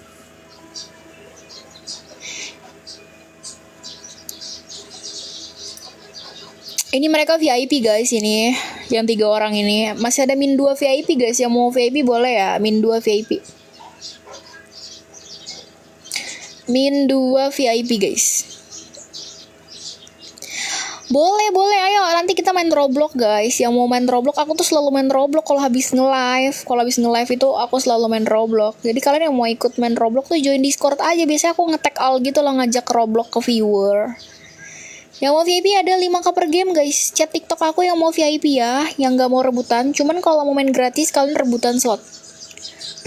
Ini mereka VIP guys ini. Yang 3 orang ini. Masih ada min 2 VIP guys. Yang mau VIP boleh ya. Min 2 VIP. Min 2 VIP guys. Boleh, ayo nanti kita main Roblox guys. Yang mau main Roblox, aku tuh selalu main Roblox kalau habis nge-live itu aku selalu main Roblox. Jadi kalian yang mau ikut main Roblox tuh join Discord aja. Biasanya aku nge-tag all gitu loh, ngajak Roblox ke viewer. Yang mau VIP ada 5k per game guys. Chat TikTok aku yang mau VIP ya, yang gak mau rebutan. Cuman kalau mau main gratis kalian rebutan slot.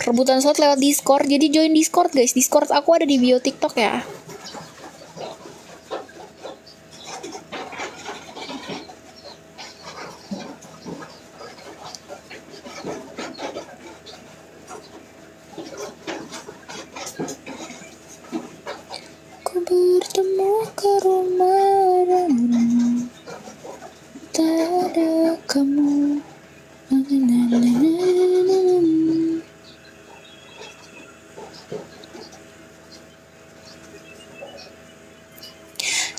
Rebutan slot lewat Discord. Jadi join Discord guys. Discord aku ada di bio TikTok ya. Bertemu ke rumah tak ada kamu.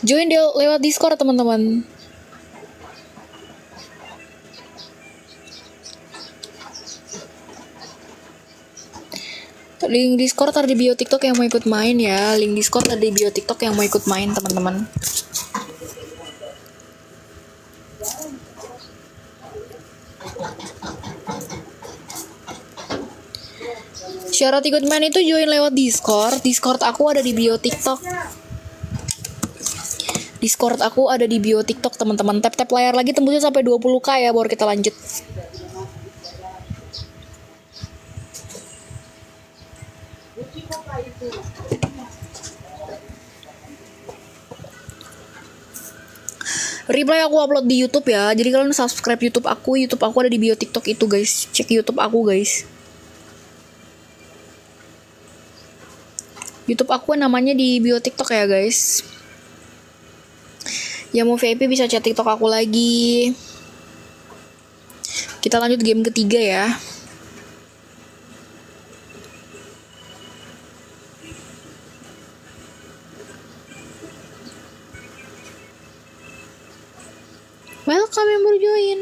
Join lewat Discord teman-teman. Link Discord ada di bio TikTok yang mau ikut main ya. Link Discord ada di bio TikTok yang mau ikut main teman-teman. Syarat ikut main itu join lewat Discord. Discord aku ada di bio TikTok. Discord aku ada di bio TikTok teman-teman. Tap-tap layar lagi tembusnya sampai 20k ya baru kita lanjut. Replay aku upload di YouTube ya. Jadi kalian subscribe YouTube aku. YouTube aku ada di bio TikTok itu guys. Cek YouTube aku guys. YouTube aku namanya di bio TikTok ya guys. Yang mau VIP bisa chat TikTok aku lagi. Kita lanjut game ketiga ya. Welcome yang baru join.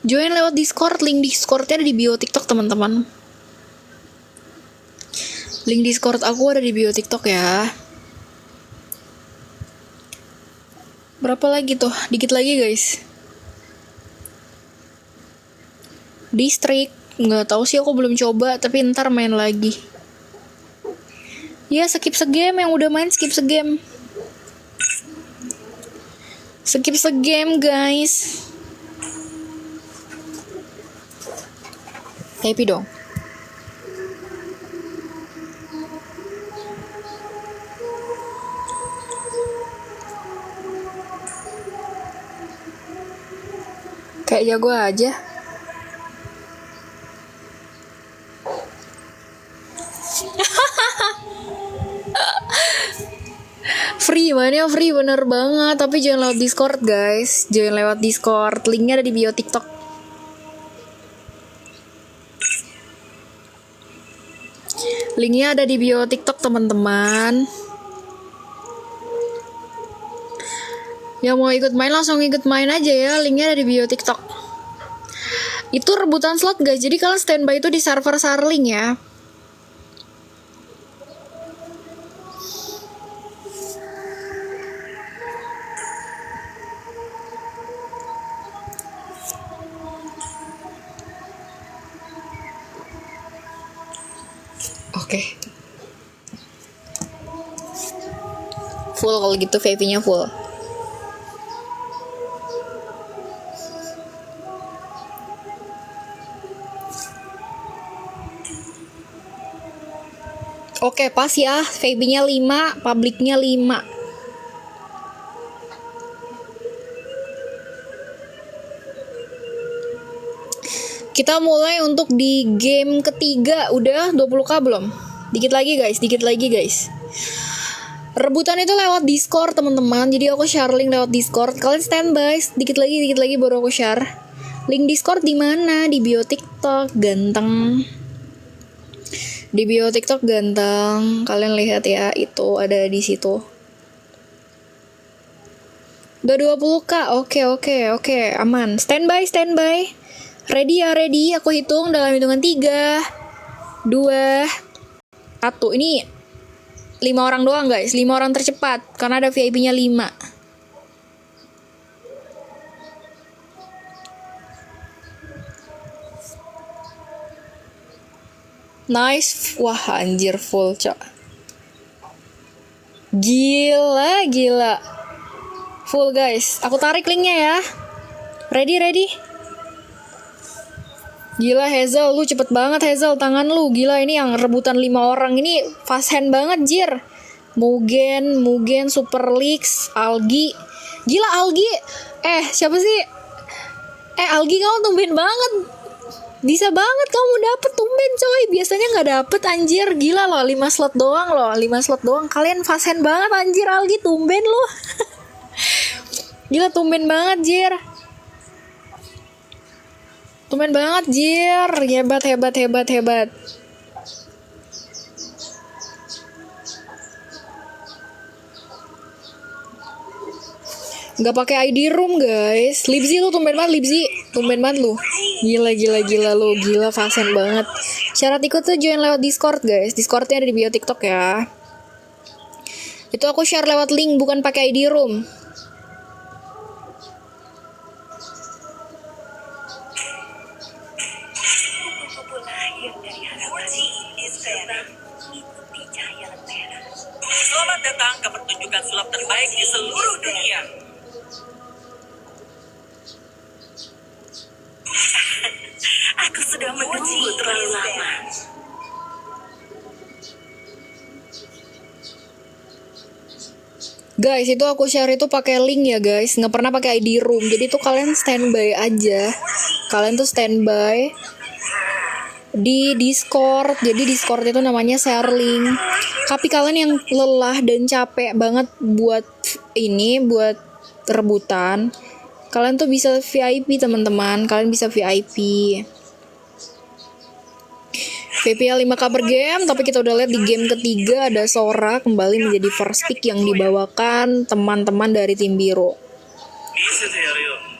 Join lewat Discord, link Discordnya ada di bio TikTok teman-teman. Link Discord aku ada di bio TikTok ya. Berapa lagi tuh? Dikit lagi guys. Distrik, nggak tahu sih aku belum coba, tapi ntar main lagi. Ya skip segame yang udah main skip segame. Skip segame guys. Happy dong. Kayak jago aja. Free, mainnya free bener banget. Tapi jangan lewat Discord guys. Jangan lewat Discord. Linknya ada di bio TikTok. Linknya ada di bio TikTok teman-teman. Yang mau ikut main langsung ikut main aja ya. Linknya ada di bio TikTok. Itu rebutan slot guys. Jadi kalian standby itu di server Sarling ya. Oke. Full kalau gitu VIP-nya full. Oke, pas ya. VIP-nya 5, publiknya 5. Kita mulai untuk di game ketiga. Udah 20k belum? Dikit lagi guys. Rebutan itu lewat Discord teman-teman. Jadi aku share link lewat Discord. Kalian standby. Dikit lagi baru aku share. Link Discord di mana? Di bio TikTok. Ganteng. Di bio TikTok ganteng. Kalian lihat ya, itu ada di situ. Udah 20k. Oke, aman. Standby. Ready ya, ready. Aku hitung dalam hitungan 3, 2, 1. Ini 5 orang doang guys. 5 orang tercepat karena ada VIP-nya 5. Nice. Wah anjir full cok. Gila. Full guys. Aku tarik linknya ya. Ready. Gila Hazel, lu cepet banget Hazel, tangan lu. Gila ini yang rebutan 5 orang ini fast hand banget jir. Mugen, Super Leaks, Algi. Gila Algi. Siapa sih? Algi kamu tumben banget. Bisa banget kamu dapet tumben coy. Biasanya gak dapet anjir. Gila loh 5 slot doang loh. 5 slot doang. Kalian fast hand banget anjir Algi. Tumben loh. Gila tumben banget jir. Tumben banget jir. Hebat. Gak pakai ID room guys. Libzi lu tumben banget lu. Gila lu. Gila fasen banget. Syarat ikut tuh join lewat Discord guys. Discordnya ada di bio TikTok ya. Itu aku share lewat link bukan pakai ID room. Selamat datang ke pertunjukan sulap terbaik di seluruh dunia. Aku sudah menunggu terlalu lama. Guys, itu aku share itu pakai link ya guys, nggak pernah pakai ID room. Jadi tuh kalian standby aja. Kalian tuh standby di Discord. Jadi Discord itu namanya share link. Tapi kalian yang lelah dan capek banget buat rebutan, kalian tuh bisa VIP teman-teman. Kalian bisa VIP. VPL 5k per game, tapi kita udah lihat di game ketiga ada Sora kembali menjadi first pick yang dibawakan teman-teman dari tim biru.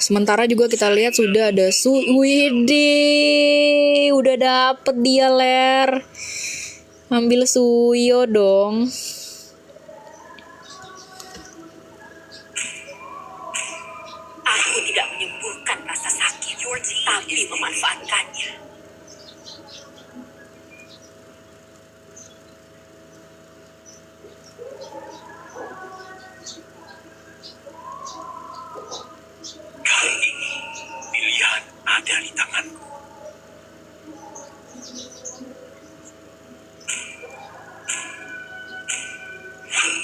Sementara juga kita lihat sudah ada Widih, udah dapet dia ler. Ambil Suyo dong. Aku tidak menyembuhkan rasa sakit, tapi memanfaatkannya. Kali ini, pilihan ada di tanganku.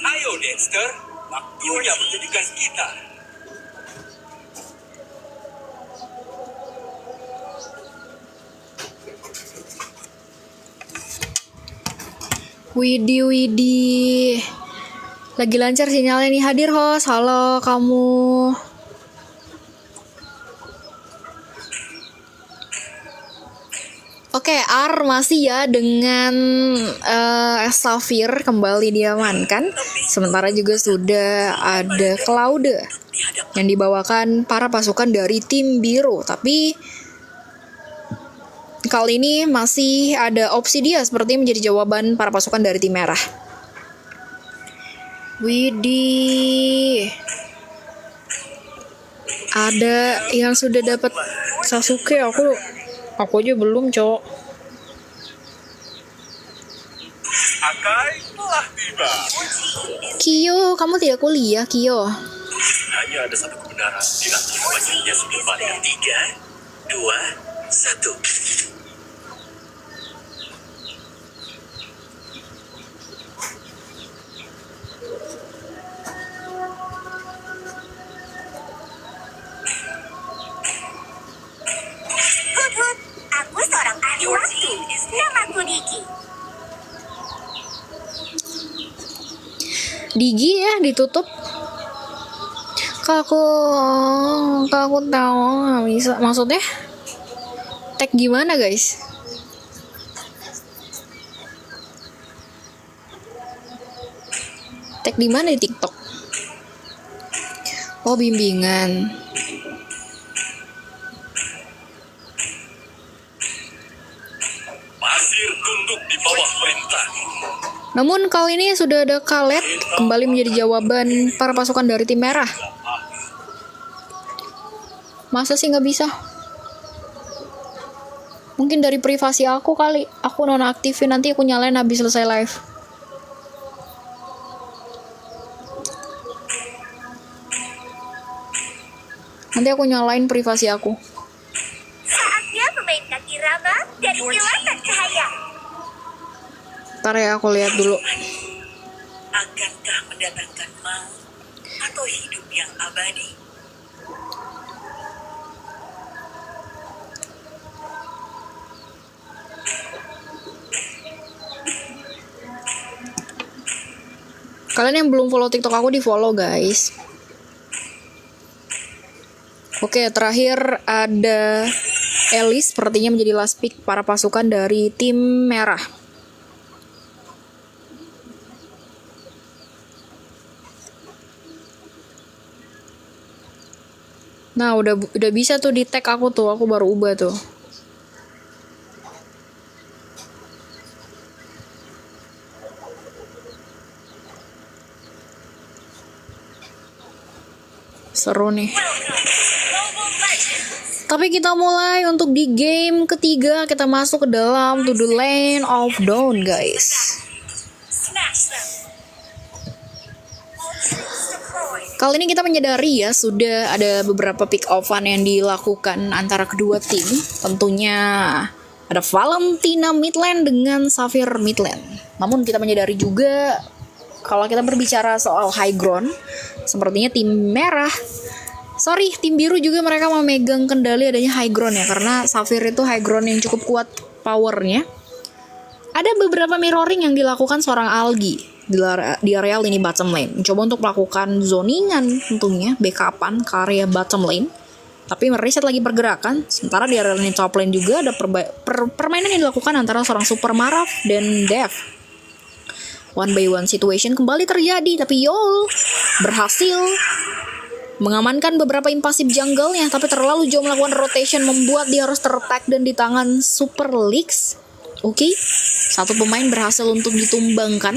Ayo Dexter, waktunya pertunjukan kita. Widih. Lagi lancar sinyalnya nih, hadir host. Halo kamu. Oke, R masih ya dengan Safir kembali diamankan. Sementara juga sudah ada Claude yang dibawakan para pasukan dari tim biru. Tapi kali ini masih ada opsi dia seperti menjadi jawaban para pasukan dari tim merah. Widih. Ada yang sudah dapat Sasuke, aku aja belum, cok. Akai telah tiba. Kyo, kamu tidak kuliah, Kyo. Hanya ada satu kebenaran di antara banyaknya sudut pandang. 3, 2, 1. Aku seorang ahli waktu. Namaku Diki. Digi ya ditutup. Kak aku tahu nggak bisa. Maksudnya tag gimana guys? Tag di mana di TikTok? Oh, bimbingan. Pasir tunduk di bawah perintah. Namun kali ini sudah ada Khaled kembali menjadi jawaban para pasukan dari tim merah. Masa sih nggak bisa? Mungkin dari privasi aku kali. Aku nonaktifin, nanti aku nyalain habis selesai live. Nanti aku nyalain privasi aku. Saatnya pemain kaki raba dari kilatan cahaya. Ntar ya aku lihat dulu. Akankah mendatangkan maut atau hidup yang abadi? Kalian yang belum follow TikTok aku di follow guys. Oke, terakhir ada Elis sepertinya menjadi last pick para pasukan dari tim merah. Nah, udah bisa tuh di tag aku tuh, aku baru ubah tuh. Seru nih. Tapi kita mulai untuk di game ketiga, kita masuk ke dalam to the lane of dawn guys. Kali ini kita menyadari ya sudah ada beberapa pick offan yang dilakukan antara kedua tim. Tentunya ada Valentina midlane dengan Safir midlane. Namun kita menyadari juga kalau kita berbicara soal high ground, sepertinya tim biru juga mereka memegang kendali adanya high ground ya, karena Safir itu high ground yang cukup kuat powernya. Ada beberapa mirroring yang dilakukan seorang Algi di area lini bottom lane, mencoba untuk melakukan zoningan tentunya, backupan ke area bottom lane, tapi mereset lagi pergerakan. Sementara di area lini top lane juga ada permainan yang dilakukan antara seorang Super Maraf dan Dev. One by one situation kembali terjadi, tapi Yol berhasil mengamankan beberapa impasif jungle-nya, tapi terlalu jauh melakukan rotation membuat dia harus tertag dan di tangan Super Leaks. Oke, satu pemain berhasil untuk ditumbangkan.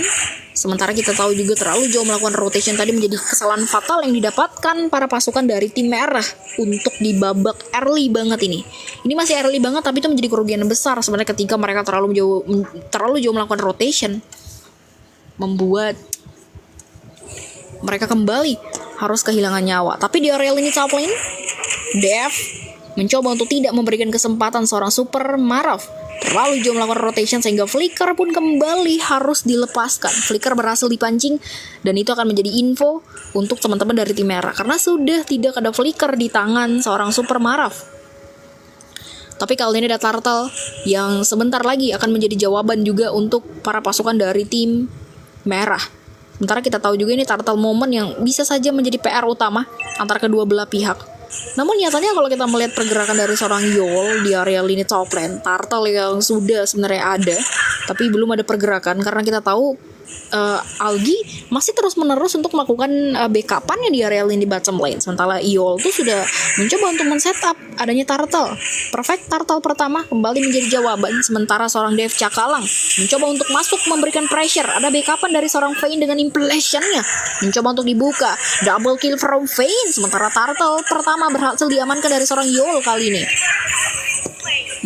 Sementara kita tahu juga terlalu jauh melakukan rotation tadi menjadi kesalahan fatal yang didapatkan para pasukan dari tim merah untuk di babak early banget ini. Ini masih early banget, tapi itu menjadi kerugian besar sebenarnya ketika mereka terlalu jauh melakukan rotation, membuat mereka kembali harus kehilangan nyawa. Tapi di area lini top lane, Dev mencoba untuk tidak memberikan kesempatan seorang Super Maraf terlalu jauh melakukan rotation sehingga Flicker pun kembali harus dilepaskan. Flicker berhasil dipancing dan itu akan menjadi info untuk teman-teman dari tim merah karena sudah tidak ada Flicker di tangan seorang Super Maraf. Tapi kali ini ada Turtle yang sebentar lagi akan menjadi jawaban juga untuk para pasukan dari tim merah. Sementara kita tahu juga ini Turtle moment yang bisa saja menjadi PR utama antara kedua belah pihak. Namun nyatanya kalau kita melihat pergerakan dari seorang Yol di area lini top lane, Turtle yang sudah sebenarnya ada, tapi belum ada pergerakan karena kita tahu Algi masih terus-menerus untuk melakukan backupannya di area lini bottom lane. Sementara Yol tuh sudah mencoba untuk men-setup adanya Turtle. Perfect Turtle pertama kembali menjadi jawaban. Sementara seorang Dev Cakalang mencoba untuk masuk memberikan pressure. Ada backupan dari seorang Vayne dengan implementation-nya. Mencoba untuk dibuka. Double kill from Vayne. Sementara Turtle pertama berhasil diamankan dari seorang Yol kali ini.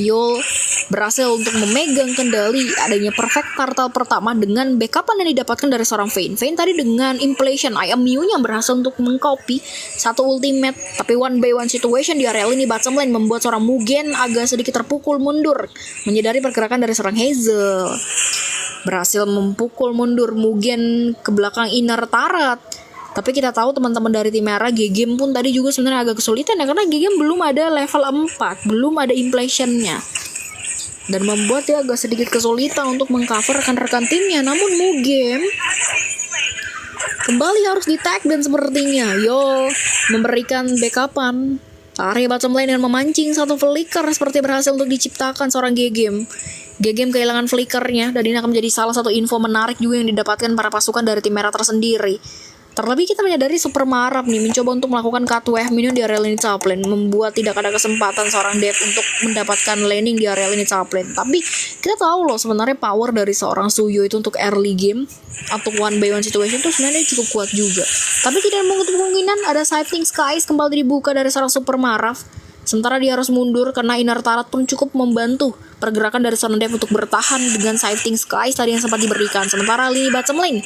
Yol berhasil untuk memegang kendali adanya perfect Turtle pertama dengan backupan yang didapatkan dari seorang Vayne. Vayne tadi dengan impletion IMU-nya berhasil untuk mengcopy satu ultimate, tapi one by one situation di area ini bottom lane membuat seorang Mugen agak sedikit terpukul mundur. Menyadari pergerakan dari seorang Hazel, berhasil memukul mundur Mugen ke belakang inner turret. Tapi kita tahu teman-teman dari tim merah Gegem pun tadi juga sebenarnya agak kesulitan ya, karena Gegem belum ada level 4, belum ada impletion-nya. Dan membuat dia agak sedikit kesulitan untuk mengcover rekan-rekan timnya. Namun Mugem kembali harus di-tag dan sepertinya Yol memberikan backupan area bottom lane dan memancing satu flicker seperti berhasil untuk diciptakan seorang Gegem. Gegem kehilangan flickernya dan ini akan menjadi salah satu info menarik juga yang didapatkan para pasukan dari tim merah tersendiri. Terlebih kita menyadari Super Marab nih mencoba untuk melakukan cut wave minion di area lini top lane, membuat tidak ada kesempatan seorang Dev untuk mendapatkan laning di area lini top lane. Tapi kita tahu loh sebenarnya power dari seorang Suyo itu untuk early game, untuk 1-by-1 situation itu sebenarnya cukup kuat juga. Tapi tidak menutup kemungkinan ada Shifting Skies kembali dibuka dari seorang Super Marab. Sementara dia harus mundur karena Inner Turret pun cukup membantu pergerakan dari seorang Dev untuk bertahan dengan Shifting Skies tadi yang sempat diberikan. Sementara lini bottom lane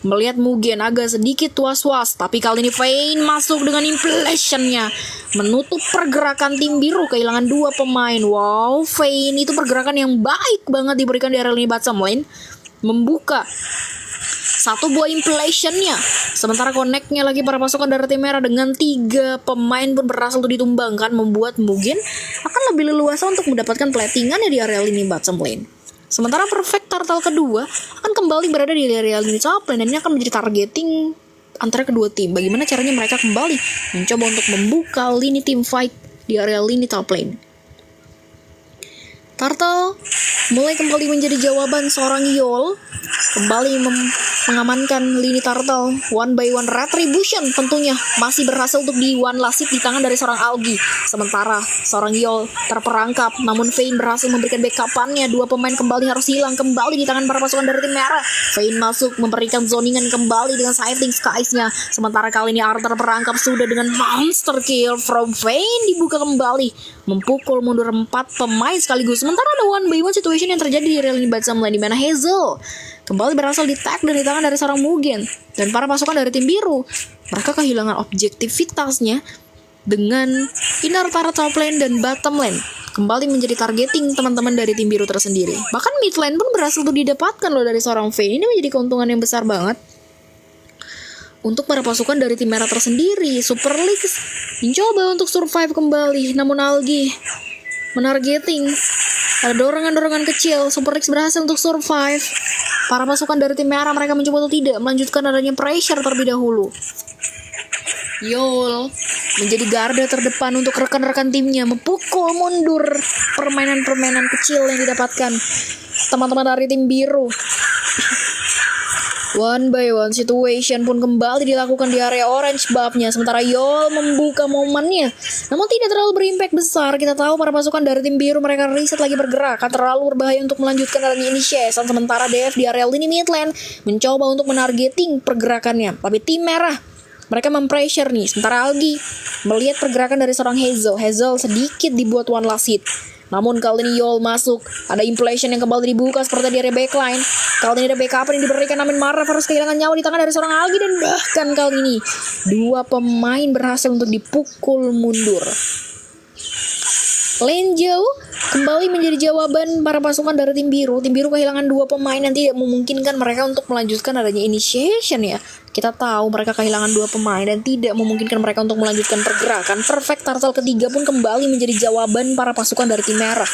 melihat Mugen agak sedikit was-was, tapi kali ini Vayne masuk dengan impletion-nya menutup pergerakan tim biru, kehilangan 2 pemain. Wow, Vayne itu pergerakan yang baik banget diberikan di area lini bottom lane, membuka satu buah impletion-nya. Sementara connect-nya lagi para pasukan dari tim merah dengan 3 pemain pun berhasil untuk ditumbangkan, membuat Mugen akan lebih leluasa untuk mendapatkan platingannya di area lini bottom lane. Sementara Perfect Turtle kedua akan kembali berada di area lini top lane dan ini akan menjadi targeting antara kedua tim. Bagaimana caranya mereka kembali mencoba untuk membuka lini team fight di area lini top lane. Turtle mulai kembali menjadi jawaban seorang Yol, kembali mengamankan lini Turtle. 1-by-1 retribution tentunya masih berhasil untuk di one last hit di tangan dari seorang Algi. Sementara seorang Yol terperangkap, namun Vayne berhasil memberikan backup-annya. 2 pemain kembali harus hilang kembali di tangan para pasukan dari tim merah. Vayne masuk memberikan zoningan kembali dengan Shifting Skies-nya. Sementara kali ini Arthur terperangkap sudah dengan monster kill from Vayne, dibuka kembali, memukul mundur 4 pemain sekaligus. Sementara ada 1-by-1 situation yang terjadi di area lini bottom lane di mana Hazel kembali berhasil di-tag dari tangan dari seorang Mugen dan para pasukan dari tim biru. Mereka kehilangan objektivitasnya dengan Inner Turret top lane dan bottom lane kembali menjadi targeting teman-teman dari tim biru tersendiri. Bahkan mid lane pun berhasil untuk didapatkan loh dari seorang Vayne. Ini menjadi keuntungan yang besar banget untuk para pasukan dari tim merah tersendiri. Super League mencoba untuk survive kembali, namun Algi menargeting. Ada dorongan-dorongan kecil, Super League berhasil untuk survive. Para pasukan dari tim merah mereka mencoba untuk tidak melanjutkan adanya pressure terlebih dahulu. Yol menjadi garda terdepan untuk rekan-rekan timnya, memukul mundur permainan-permainan kecil yang didapatkan teman-teman dari tim biru. 1-by-1 situation pun kembali dilakukan di area orange buff-nya. Sementara Yol membuka momennya, namun tidak terlalu berimpact besar. Kita tahu para pasukan dari tim biru mereka reset lagi bergerak, akan terlalu berbahaya untuk melanjutkan adanya initiation. Sementara DF di area lini mid lane mencoba untuk menargeting pergerakannya, tapi tim merah mereka mempressure nih. Sementara Algi melihat pergerakan dari seorang Hazel sedikit dibuat one last hit. Namun kali ini Yol masuk, ada impletion yang kembali dibuka seperti di area backline. Kali ini ada backup yang diberikan, namun Marv harus kehilangan nyawa di tangan dari seorang Algi. Dan bahkan kali ini 2 pemain berhasil untuk dipukul mundur. Lane jauh kembali menjadi jawaban para pasukan dari tim biru. Tim biru kehilangan 2 pemain yang tidak memungkinkan mereka untuk melanjutkan adanya initiation ya. Kita tahu mereka kehilangan 2 pemain dan tidak memungkinkan mereka untuk melanjutkan pergerakan. Perfect Turtle ketiga pun kembali menjadi jawaban para pasukan dari tim merah.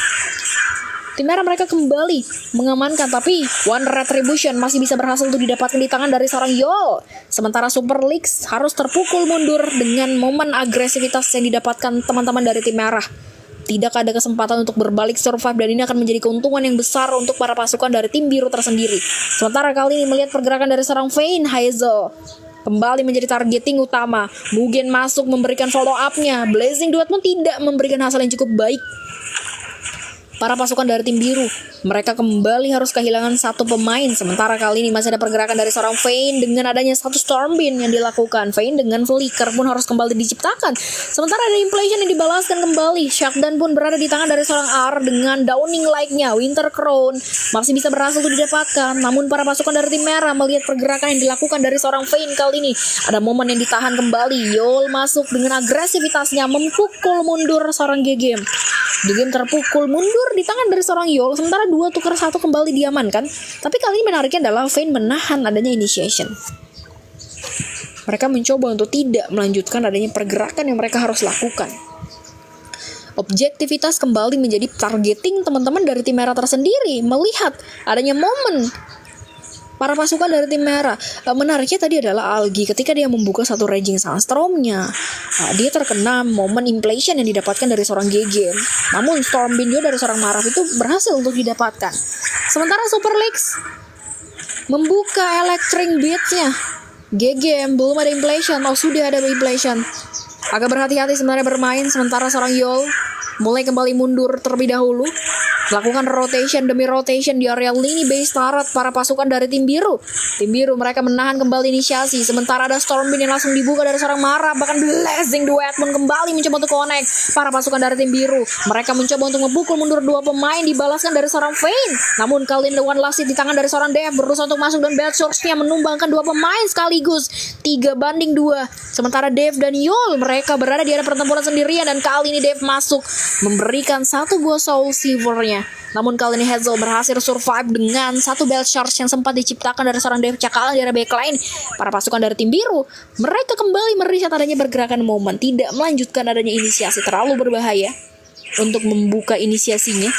Tim merah mereka kembali mengamankan, tapi one retribution masih bisa berhasil untuk didapatkan di tangan dari seorang Yol. Sementara Super League harus terpukul mundur dengan momen agresivitas yang didapatkan teman-teman dari tim merah. Tidak ada kesempatan untuk berbalik survive dan ini akan menjadi keuntungan yang besar untuk para pasukan dari tim biru tersendiri. Sementara kali ini melihat pergerakan dari seorang Vayne, Hazel kembali menjadi targeting utama. Mugen masuk memberikan follow up-nya. Blazing Duet pun tidak memberikan hasil yang cukup baik. Para pasukan dari tim biru mereka kembali harus kehilangan 1 pemain. Sementara kali ini masih ada pergerakan dari seorang Vayne dengan adanya 1 Stormbeam yang dilakukan. Vayne dengan Flicker pun harus kembali diciptakan. Sementara ada impletion yang dibalaskan kembali. Shutdown pun berada di tangan dari seorang R dengan Downing Like-nya. Winter Crown masih bisa berhasil untuk didapatkan. Namun para pasukan dari tim merah melihat pergerakan yang dilakukan dari seorang Vayne kali ini. Ada momen yang ditahan kembali. Yol masuk dengan agresivitasnya memukul mundur seorang GG. GG terpukul mundur di tangan dari seorang Yol. Sementara 2 tukar 1 kembali diamankan. Tapi kali ini menariknya adalah Vayne menahan adanya initiation. Mereka mencoba untuk tidak melanjutkan adanya pergerakan yang mereka harus lakukan. Objektivitas kembali menjadi targeting teman-teman dari tim merah tersendiri. Melihat adanya momen para pasukan dari tim merah. Menariknya tadi adalah Algi ketika dia membuka 1 Raging Sunstorm-nya. Dia terkena momen impletion yang didapatkan dari seorang GG. Namun Stormbeam juga dari seorang Marv itu berhasil untuk didapatkan. Sementara Super League membuka Electric Beat-nya GG, belum ada inflation. Oh, sudah ada inflation. Agak berhati-hati sebenarnya bermain, sementara seorang Yol mulai kembali mundur terlebih dahulu. Lakukan rotation demi rotation di area lini base turret para pasukan dari tim biru. Tim biru mereka menahan kembali inisiasi. Sementara ada Stormwind yang langsung dibuka dari seorang Mara. Bahkan Blazing Duet pun kembali mencoba untuk connect para pasukan dari tim biru. Mereka mencoba untuk memukul mundur dua pemain, dibalaskan dari seorang Vayne. Namun kali ini One Last Hit di tangan dari seorang Dev berusaha untuk masuk dan Bad Source-nya menumbangkan dua pemain sekaligus 3-2. Sementara Dev dan Yol mereka berada di area pertempuran sendirian, dan kali ini Dev masuk memberikan satu buah Soul Silver-nya. Namun kali ini Hazel berhasil survive dengan satu belt charge yang sempat diciptakan dari seorang Dev Cakala di area backline. Para pasukan dari tim biru mereka kembali meriset adanya pergerakan momen, tidak melanjutkan adanya inisiasi, terlalu berbahaya untuk membuka inisiasinya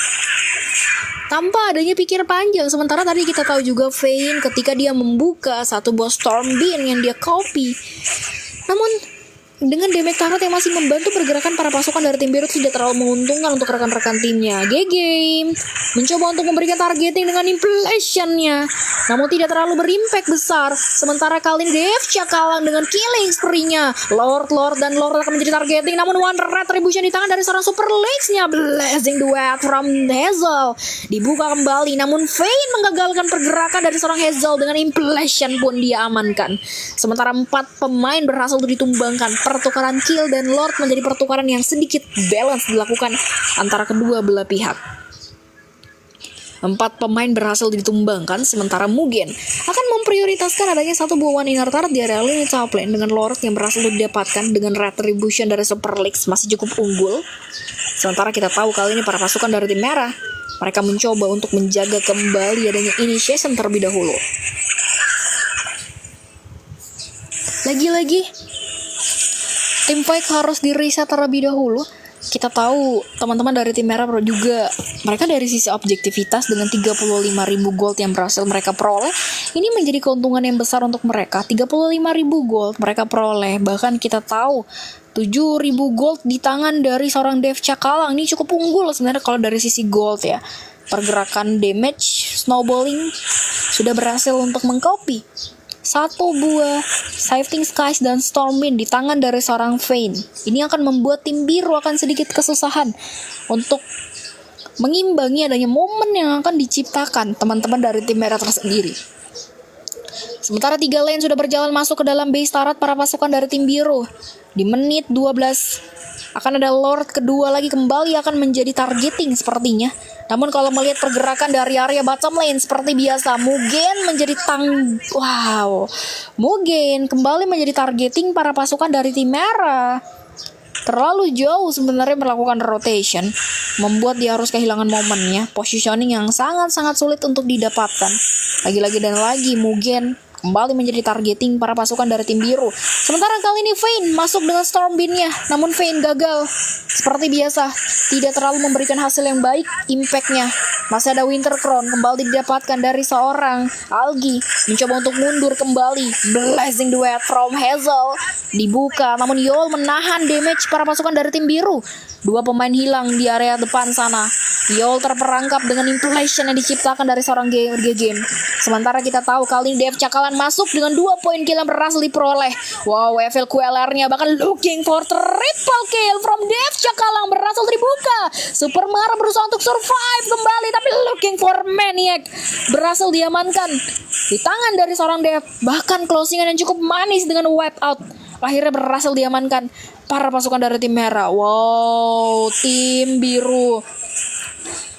tanpa adanya pikir panjang. Sementara tadi kita tahu juga Vayne ketika dia membuka satu buah Storm Beam yang dia copy, namun dengan damage turret yang masih membantu pergerakan para pasukan dari tim biru tidak terlalu menguntungkan untuk rekan-rekan timnya. GG mencoba untuk memberikan targeting dengan inflation-nya, namun tidak terlalu berimpact besar. Sementara kali ini Dev Cakalang dengan killing spree-nya. Lord dan Lord akan menjadi targeting, namun one retribution di tangan dari seorang Super Legs-nya. Blazing Duet from Hazel dibuka kembali, namun Vayne menggagalkan pergerakan dari seorang Hazel dengan inflation pun dia amankan. Sementara 4 pemain berhasil ditumbangkan. Pertukaran kill dan Lord menjadi pertukaran yang sedikit balance dilakukan antara kedua belah pihak. 4 pemain berhasil ditumbangkan, sementara Mugen akan memprioritaskan adanya satu buah one inner turret di area lini top lane dengan Lord yang berhasil didapatkan dengan retribution dari Super League masih cukup unggul. Sementara kita tahu kali ini para pasukan dari tim merah mereka mencoba untuk menjaga kembali adanya initiation terlebih dahulu. Lagi-lagi tim fight harus di-reset terlebih dahulu. Kita tahu teman-teman dari tim merah juga mereka dari sisi objektivitas dengan 35.000 gold yang berhasil mereka peroleh, ini menjadi keuntungan yang besar untuk mereka. 35.000 gold mereka peroleh, bahkan kita tahu 7.000 gold di tangan dari seorang Dev Cakalang. Ini cukup unggul sebenarnya kalau dari sisi gold ya. Pergerakan damage, snowballing sudah berhasil untuk mengcopy satu buah Shifting Skies dan Stormwind di tangan dari seorang Vayne. Ini akan membuat tim biru akan sedikit kesusahan untuk mengimbangi adanya momen yang akan diciptakan teman-teman dari tim merah tersendiri. Sementara 3 lane sudah berjalan masuk ke dalam base turret para pasukan dari tim biru. Di menit 12 akan ada Lord kedua lagi kembali akan menjadi targeting sepertinya. Namun kalau melihat pergerakan dari area bottom lane seperti biasa, Mugen menjadi Mugen kembali menjadi targeting para pasukan dari tim merah. Terlalu jauh sebenarnya melakukan rotation, membuat dia harus kehilangan momennya. Positioning yang sangat-sangat sulit untuk didapatkan. Lagi-lagi dan lagi Mugen kembali menjadi targeting para pasukan dari tim biru. Sementara kali ini Vayne masuk dengan Storm Beam-nya, namun Vayne gagal. Seperti biasa, tidak terlalu memberikan hasil yang baik impact-nya. Masih ada Winter Crown kembali didapatkan dari seorang Algi, mencoba untuk mundur kembali. Blazing Duet from Hazel dibuka, namun Yol menahan damage para pasukan dari tim biru. 2 pemain hilang di area depan sana. Yol terperangkap dengan inflation yang diciptakan dari seorang GG. Sementara kita tahu kali ini Dev Cakalan masuk dengan 2 poin kill yang berhasil diperoleh. Wow, level QLR-nya bahkan looking for triple kill from Dev Cakalang berhasil dibuka. Super Mara berusaha untuk survive kembali, tapi looking for Maniac berhasil diamankan di tangan dari seorang Dev. Bahkan closingan yang cukup manis dengan wipe out akhirnya berhasil diamankan para pasukan dari tim merah. Wow, tim biru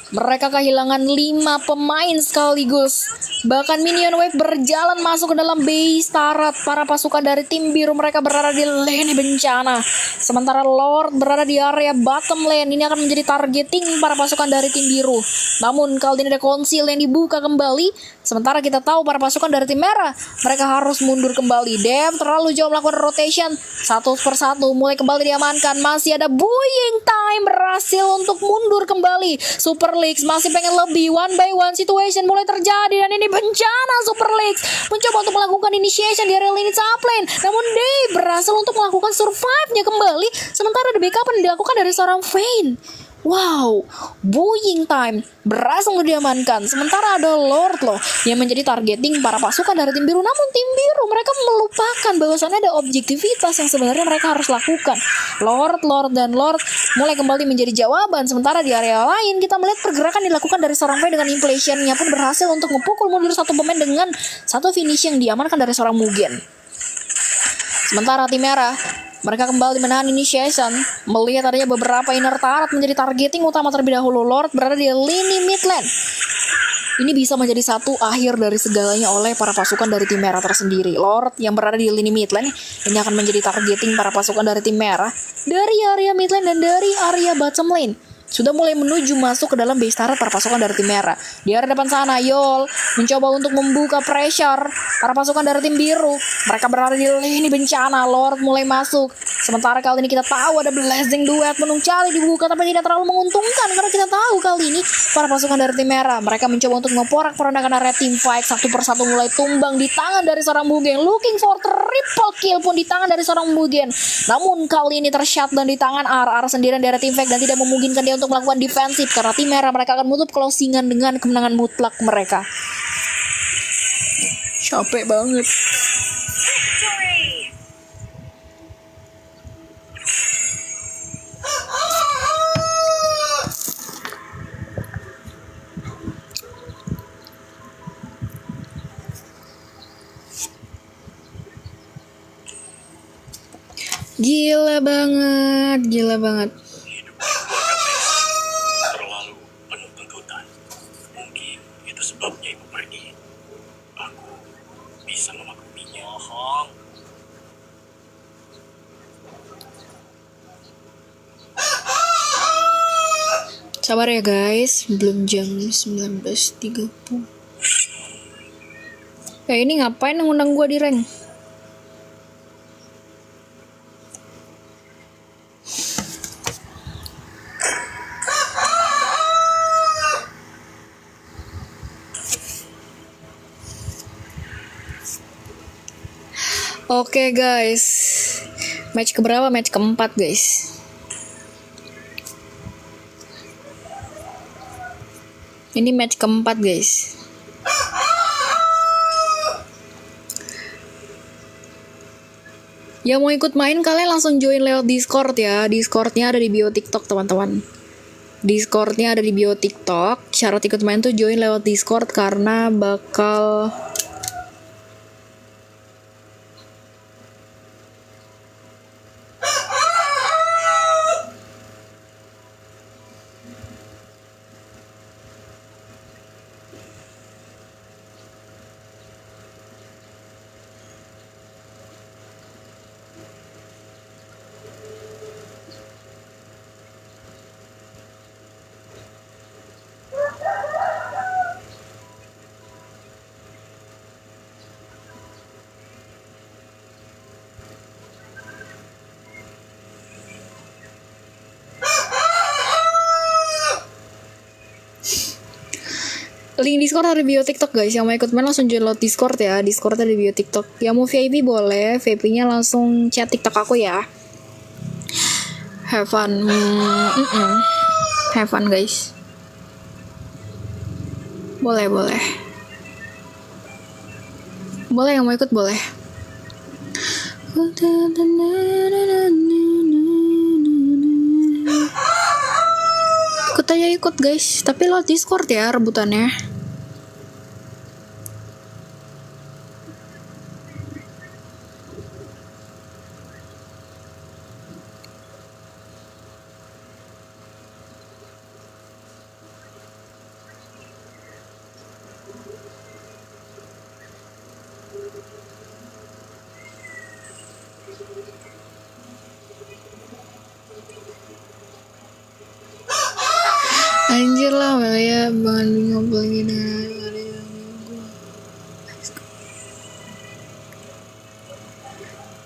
mereka kehilangan 5 pemain sekaligus. Bahkan minion wave berjalan masuk ke dalam base turret para pasukan dari tim biru. Mereka berada di lane bencana. Sementara Lord berada di area bottom lane. Ini akan menjadi targeting para pasukan dari tim biru. Namun kali ini ada konsil yang dibuka kembali. Sementara kita tahu para pasukan dari tim merah mereka harus mundur kembali. Dev terlalu jauh melakukan rotation. Satu persatu mulai kembali diamankan. Masih ada Buying Time berhasil untuk mundur kembali. Super Leagues masih pengen lebih. One by one situation mulai terjadi, dan ini bencana. Super Leagues mencoba untuk melakukan initiation di area lini top lane, namun Dave berhasil untuk melakukan survive-nya kembali. Sementara ada backup yang dilakukan dari seorang Vayne. Wow, bullying time berhasil diamankan. Sementara ada Lord loh yang menjadi targeting para pasukan dari tim biru. Namun tim biru mereka melupakan bahwasannya ada objektivitas yang sebenarnya mereka harus lakukan. Lord mulai kembali menjadi jawaban. Sementara di area lain kita melihat pergerakan dilakukan dari seorang Faye dengan inflationnya pun berhasil untuk memukul mundur satu pemain dengan satu finish yang diamankan dari seorang Mugen. Sementara tim merah mereka kembali menahan initiation, melihat adanya beberapa inner turret menjadi targeting utama terlebih dahulu. Lord berada di lini mid lane. Ini bisa menjadi satu akhir dari segalanya oleh para pasukan dari tim merah tersendiri. Lord yang berada di lini mid lane ini akan menjadi targeting para pasukan dari tim merah dari area mid lane dan dari area bottom lane. Sudah mulai menuju masuk ke dalam base turret para pasukan dari tim merah. Di area depan sana, Yol mencoba untuk membuka pressure para pasukan dari tim biru. Mereka berada di lini bencana. Lord mulai masuk. Sementara kali ini kita tahu ada blazing duet menuncali dibuka, tapi tidak terlalu menguntungkan karena kita tahu kali ini para pasukan dari tim merah mereka mencoba untuk memporak-porandakan area team fight. Satu persatu mulai tumbang di tangan dari seorang Mugen. Looking for triple kill pun di tangan dari seorang Mugen. Namun kali ini tershutdown di tangan RR sendirian dari tim fight dan tidak memungkinkan dia untuk melakukan defensif karena tim merah mereka akan menutup closingan dengan kemenangan mutlak mereka. Capek banget. Gila banget. terlalu penuh tuntutan. Mungkin itu sebabnya ibu pergi. Aku bisa memakluminya. Sabar ya guys, belum jam 19.30. Ini ngapain ngundang gua di rank? Oke guys, match keberapa? Match keempat guys. Ini match keempat guys. Yang mau ikut main kalian langsung join lewat Discord ya. Discordnya ada di bio TikTok teman-teman. Discordnya ada di bio TikTok. Syarat ikut main tuh join lewat Discord karena bakal link Discord ada di bio TikTok guys. Yang mau ikut main langsung join lewat Discord ya. Discord ada di bio TikTok. Yang mau VIP boleh. VIP-nya langsung chat TikTok aku ya. Have fun. Have fun guys. Boleh. Boleh yang mau ikut boleh. Ikut guys. Tapi lewat Discord ya rebutannya. Anjir lah ya, banget ngobrol gini.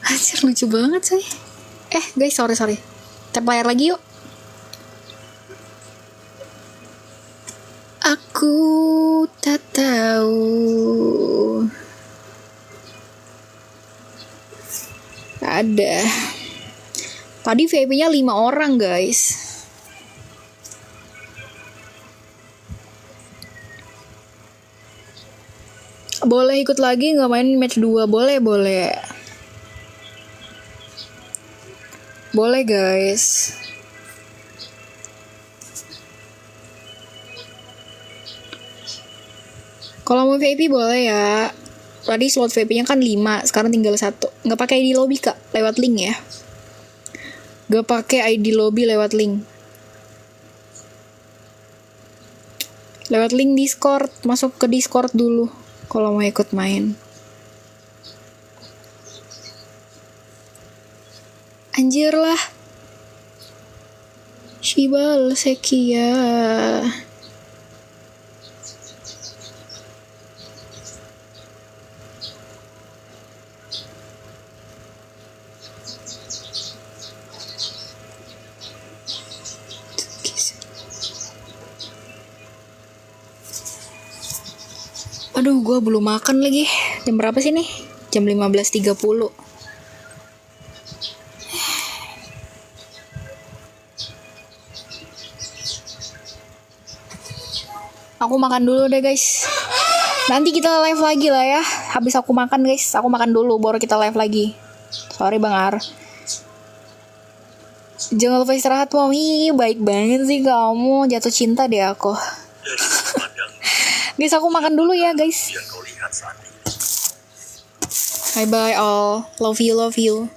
Anjir lucu banget sih. Guys, sorry. Tap layar lagi yuk. Aku tak tahu. Ada. Tadi VIP-nya 5 orang guys. Boleh ikut lagi nggak main match 2? Boleh, boleh. Boleh guys. Kalau mau VIP boleh ya. Tadi slot VIP-nya kan 5, sekarang tinggal 1. Nggak pakai ID lobby kak, lewat link ya. Nggak pakai ID lobby, lewat link. Lewat link Discord, masuk ke Discord dulu kalau mau ikut main. Anjir lah. Shibal Sekia. Aduh, gue belum makan lagi. Jam berapa sih nih? Jam 15.30. Aku makan dulu deh guys. Nanti kita live lagi lah ya. Habis aku makan guys. Aku makan dulu baru kita live lagi. Sorry Bang Ar. Jangan lupa istirahat Mami. Baik banget sih kamu. Jatuh cinta deh aku. Guys aku makan dulu ya guys. Biar kau lihat saat ini. Bye bye all. Love you, love you.